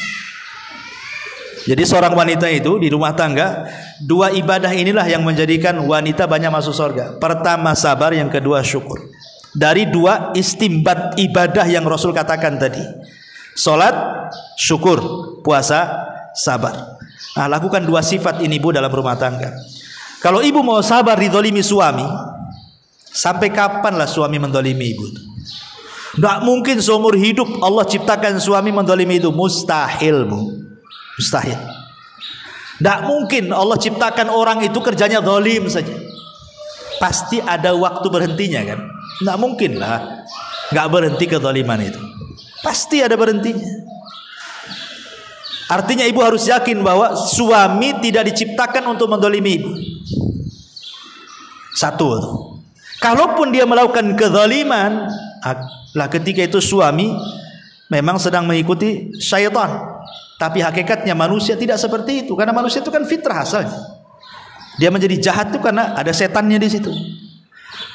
Jadi seorang wanita itu di rumah tangga, 2 ibadah inilah yang menjadikan wanita banyak masuk surga. Pertama sabar, yang kedua syukur. Dari 2 istimbat ibadah yang Rasul katakan tadi, salat, syukur, puasa, sabar. Nah, lakukan 2 sifat ini Bu dalam rumah tangga. Kalau ibu mau sabar dizalimi suami, sampai kapanlah suami mendolimi ibu? Tidak mungkin seumur hidup Allah ciptakan suami mendolimi itu. Mustahil Bu, mustahil. Tidak mungkin Allah ciptakan orang itu kerjanya zalim saja. Pasti ada waktu berhentinya kan? Tidak mungkin lah nggak berhenti kezaliman itu. Pasti ada berhentinya. Artinya ibu harus yakin bahwa suami tidak diciptakan untuk mendolimi ibu. Satu, kalaupun dia melakukan kezaliman, lah ketika itu suami memang sedang mengikuti syaitan. Tapi hakikatnya manusia tidak seperti itu, karena manusia itu kan fitrah asalnya. Dia menjadi jahat itu karena ada setannya di situ.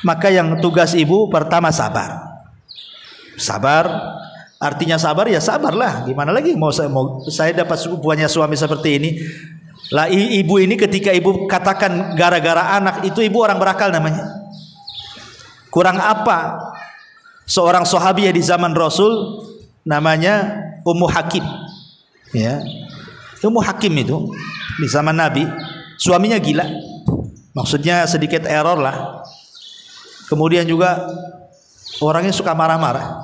Maka yang tugas ibu pertama sabar. Sabar, artinya sabar ya sabarlah. Gimana lagi mau saya dapat punya suami seperti ini. Lah ibu ini ketika ibu katakan gara-gara anak itu, ibu orang berakal namanya. Kurang apa seorang sahabiah di zaman Rasul namanya Ummu Hakim, ya. Ummu Hakim itu di zaman Nabi, suaminya gila, maksudnya sedikit error lah. Kemudian juga orangnya suka marah-marah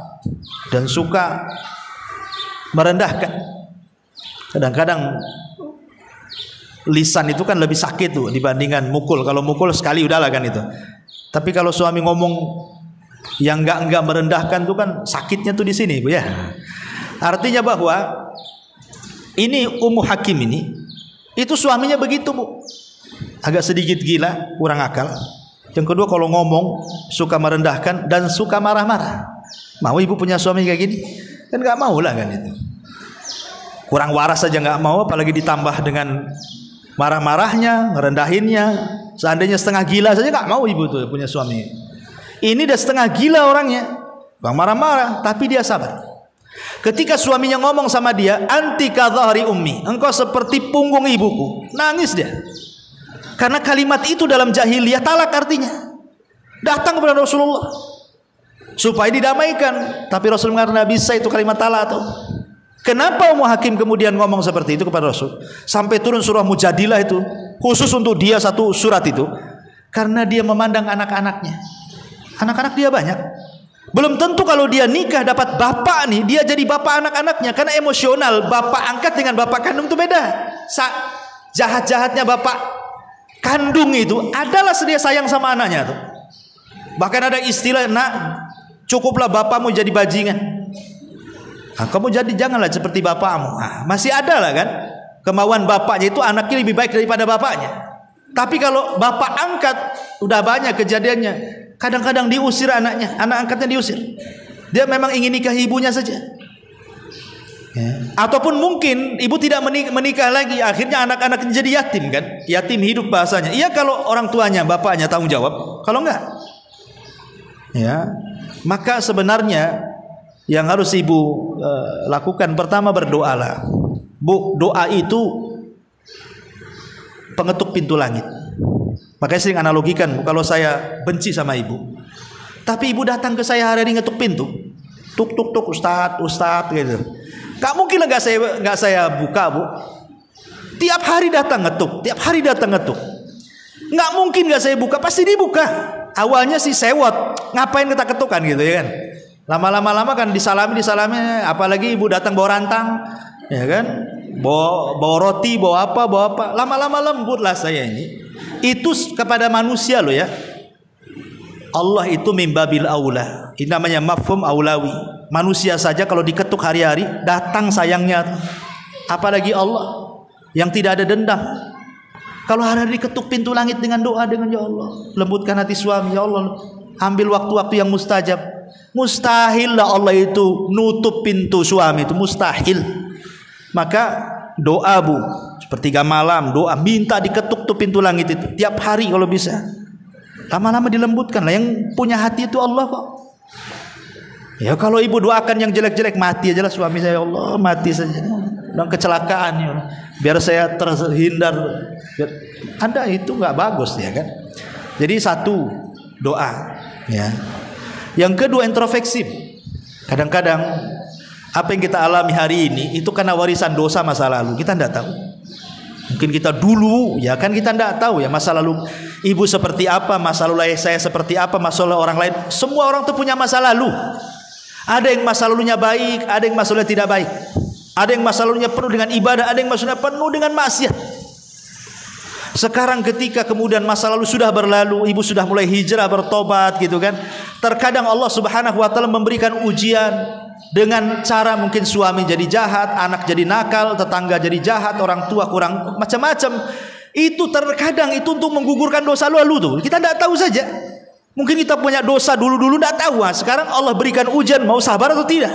dan suka merendahkan. Kadang-kadang lisan itu kan lebih sakit tuh dibandingkan mukul. Kalau mukul sekali udahlah kan itu. Tapi kalau suami ngomong yang enggak merendahkan tuh kan sakitnya tuh di sini, Bu ya. Artinya bahwa ini Ummu Hakim ini, itu suaminya begitu Bu, agak sedikit gila, kurang akal. Yang kedua kalau ngomong suka merendahkan dan suka marah-marah. Mau ibu punya suami kayak gini? Kan nggak mau lah kan itu. Kurang waras saja nggak mau, apalagi ditambah dengan marah-marahnya, merendahinnya. Seandainya setengah gila saja nggak mau ibu tuh punya suami. Ini udah setengah gila orangnya, bang marah-marah, tapi dia sabar. Ketika suaminya ngomong sama dia, anti kadhari ummi, engkau seperti punggung ibuku, nangis dia. Karena kalimat itu dalam jahiliyah talak artinya. Datang kepada Rasulullah supaya didamaikan, tapi Rasul mengatakan bisa itu kalimat talak tuh. Kenapa Ummu Hakim kemudian ngomong seperti itu kepada Rasul? Sampai turun surah Mujadilah itu khusus untuk dia, satu surat itu. Karena dia memandang anak-anaknya. Anak-anak dia banyak. Belum tentu kalau dia nikah dapat bapak nih, dia jadi bapak anak-anaknya. Karena emosional bapak angkat dengan bapak kandung itu beda. Jahat-jahatnya bapak kandung itu adalah sedia sayang sama anaknya tuh. Bahkan ada istilah, nak cukuplah bapakmu jadi bajingan. Nah, kamu janganlah seperti bapakmu. Nah, masih ada lah kan kemauan bapaknya itu anaknya lebih baik daripada bapaknya. Tapi kalau bapak angkat udah banyak kejadiannya. Kadang-kadang diusir anaknya, anak angkatnya diusir. Dia memang ingin nikah ibunya saja. Ya. Ataupun mungkin ibu tidak menikah lagi, akhirnya anak-anaknya jadi yatim kan? Yatim hidup bahasanya. Iya kalau orang tuanya, bapaknya tanggung jawab. Kalau enggak, ya. Maka sebenarnya yang harus ibu lakukan pertama berdoalah. Bu, doa itu pengetuk pintu langit. Makanya sering analogikan, kalau saya benci sama ibu, tapi ibu datang ke saya hari ini ngetuk pintu, tuk tuk tuk, ustad gitu. Gak mungkin lah nggak saya buka, bu. Tiap hari datang ngetuk, Nggak mungkin nggak saya buka, pasti dibuka. Awalnya sih sewot, ngapain kita ketukan gitu ya kan? Lama-lama kan disalami, apalagi ibu datang bawa rantang, ya kan? Bawa roti, bawa apa. Lama-lama lembutlah saya ini. Itu kepada manusia loh ya. Allah itu mimbabil aula. Ini namanya mafhum aulawi. Manusia saja kalau diketuk hari-hari datang sayangnya. Apalagi Allah yang tidak ada dendam. Kalau hari-hari diketuk pintu langit dengan doa, dengan ya Allah, lembutkan hati suami, ya Allah, ambil waktu-waktu yang mustajab. Mustahil lah Allah itu nutup pintu suami, itu mustahil. Maka doa, bu, sepertiga malam doa, minta diketuk tuh pintu langit itu tiap hari kalau bisa. Lama-lama dilembutkan lah. Yang punya hati itu Allah kok. Ya kalau ibu doakan yang jelek-jelek, mati aja lah suami saya, ya Allah, mati saja dan kecelakaan ya, biar saya terhindar. Anda itu nggak bagus ya kan. Jadi satu doa ya. Yang kedua introspeksi. Kadang-kadang apa yang kita alami hari ini itu karena warisan dosa masa lalu, kita tidak tahu. Mungkin kita dulu ya kan, kita tidak tahu ya masa lalu ibu seperti apa, masa lalu saya seperti apa, masa lalu orang lain. Semua orang tuh punya masa lalu. Ada yang masa lalunya baik, ada yang masa lalunya tidak baik. Ada yang masa lalunya penuh dengan ibadah, ada yang masa lalunya penuh dengan maksiat. Sekarang ketika kemudian masa lalu sudah berlalu, ibu sudah mulai hijrah, bertobat gitu kan. Terkadang Allah Subhanahu wa taala memberikan ujian dengan cara mungkin suami jadi jahat, anak jadi nakal, tetangga jadi jahat, orang tua kurang macam-macam. Itu terkadang itu untuk menggugurkan dosa lalu tuh. Kita tidak tahu saja. Mungkin kita punya dosa dulu-dulu tidak tahu. Sekarang Allah berikan ujian, mau sabar atau tidak.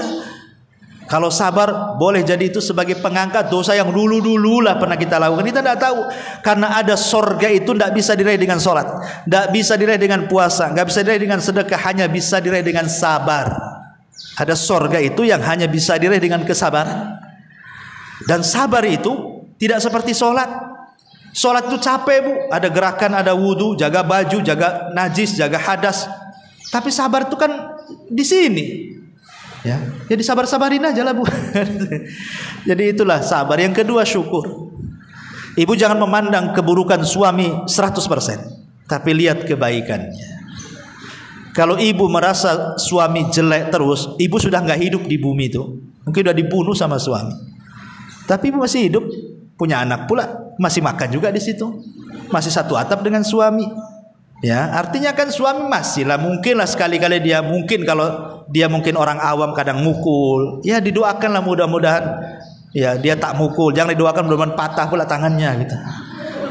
Kalau sabar boleh jadi itu sebagai pengangkat dosa yang dulu-dulu lah pernah kita lakukan. Kita tidak tahu. Karena ada sorga itu tidak bisa diraih dengan sholat, tidak bisa diraih dengan puasa, tidak bisa diraih dengan sedekah, hanya bisa diraih dengan sabar. Ada sorga itu yang hanya bisa diraih dengan kesabaran. Dan sabar itu tidak seperti sholat. Sholat itu capek, bu. Ada gerakan, ada wudhu, jaga baju, jaga najis, jaga hadas. Tapi sabar itu kan di sini. Ya, jadi sabar-sabarin aja lah, bu. Jadi itulah sabar. Yang kedua syukur. Ibu jangan memandang keburukan suami 100%, tapi lihat kebaikannya. Kalau ibu merasa suami jelek terus, ibu sudah nggak hidup di bumi itu. Mungkin sudah dibunuh sama suami. Tapi ibu masih hidup, punya anak pula, masih makan juga di situ, masih satu atap dengan suami. Ya, artinya kan suami masih lah, mungkin lah sekali-kali dia mungkin, kalau dia mungkin orang awam kadang mukul, ya didoakanlah mudah-mudahan ya dia tak mukul, jangan didoakan mudah-mudahan patah pula tangannya gitu.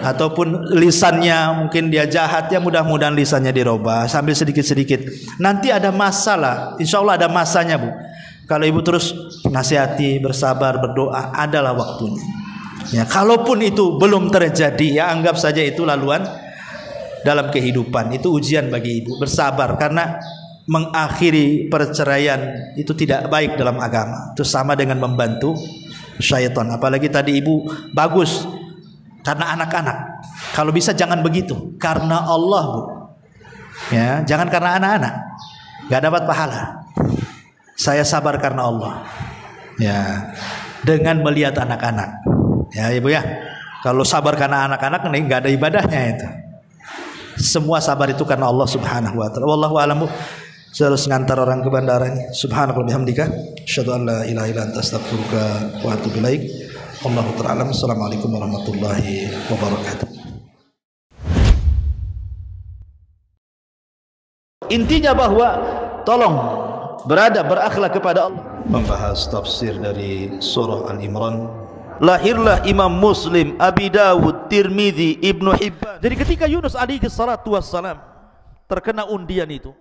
Ataupun lisannya mungkin dia jahat, ya mudah-mudahan lisannya dirubah sambil sedikit-sedikit. Nanti ada masalah, insya Allah ada masanya, bu. Kalau ibu terus nasihati, bersabar, berdoa, adalah waktunya. Ya, kalaupun itu belum terjadi, ya anggap saja itu laluan dalam kehidupan. Itu ujian bagi ibu. Bersabar, karena mengakhiri perceraian itu tidak baik dalam agama. Itu sama dengan membantu syaitan. Apalagi tadi ibu bagus karena anak-anak. Kalau bisa jangan begitu, karena Allah, bu. Ya, jangan karena anak-anak, nggak dapat pahala. Saya sabar karena Allah. Ya, dengan melihat anak-anak. Ya, ibu ya. Kalau sabar karena anak-anak ini nggak ada ibadahnya itu. Semua sabar itu karena Allah Subhanahu wa taala. Wallahu a'lam. Saya harus ngantar orang ke bandaranya. Subhanallah bihamdika, asyhadu an la ilaha illa anta astaghfiruka wa atubu ilaik. Allahu ta'ala. Assalamualaikum warahmatullahi wabarakatuh. Intinya bahwa tolong berakhlak kepada Allah. Membahas tafsir dari surah Al-Imran. Lahirlah Imam Muslim, Abi Dawud, Tirmidzi, Ibnu Hibban. Jadi ketika Yunus alaihi salatu wassalam terkena undian itu,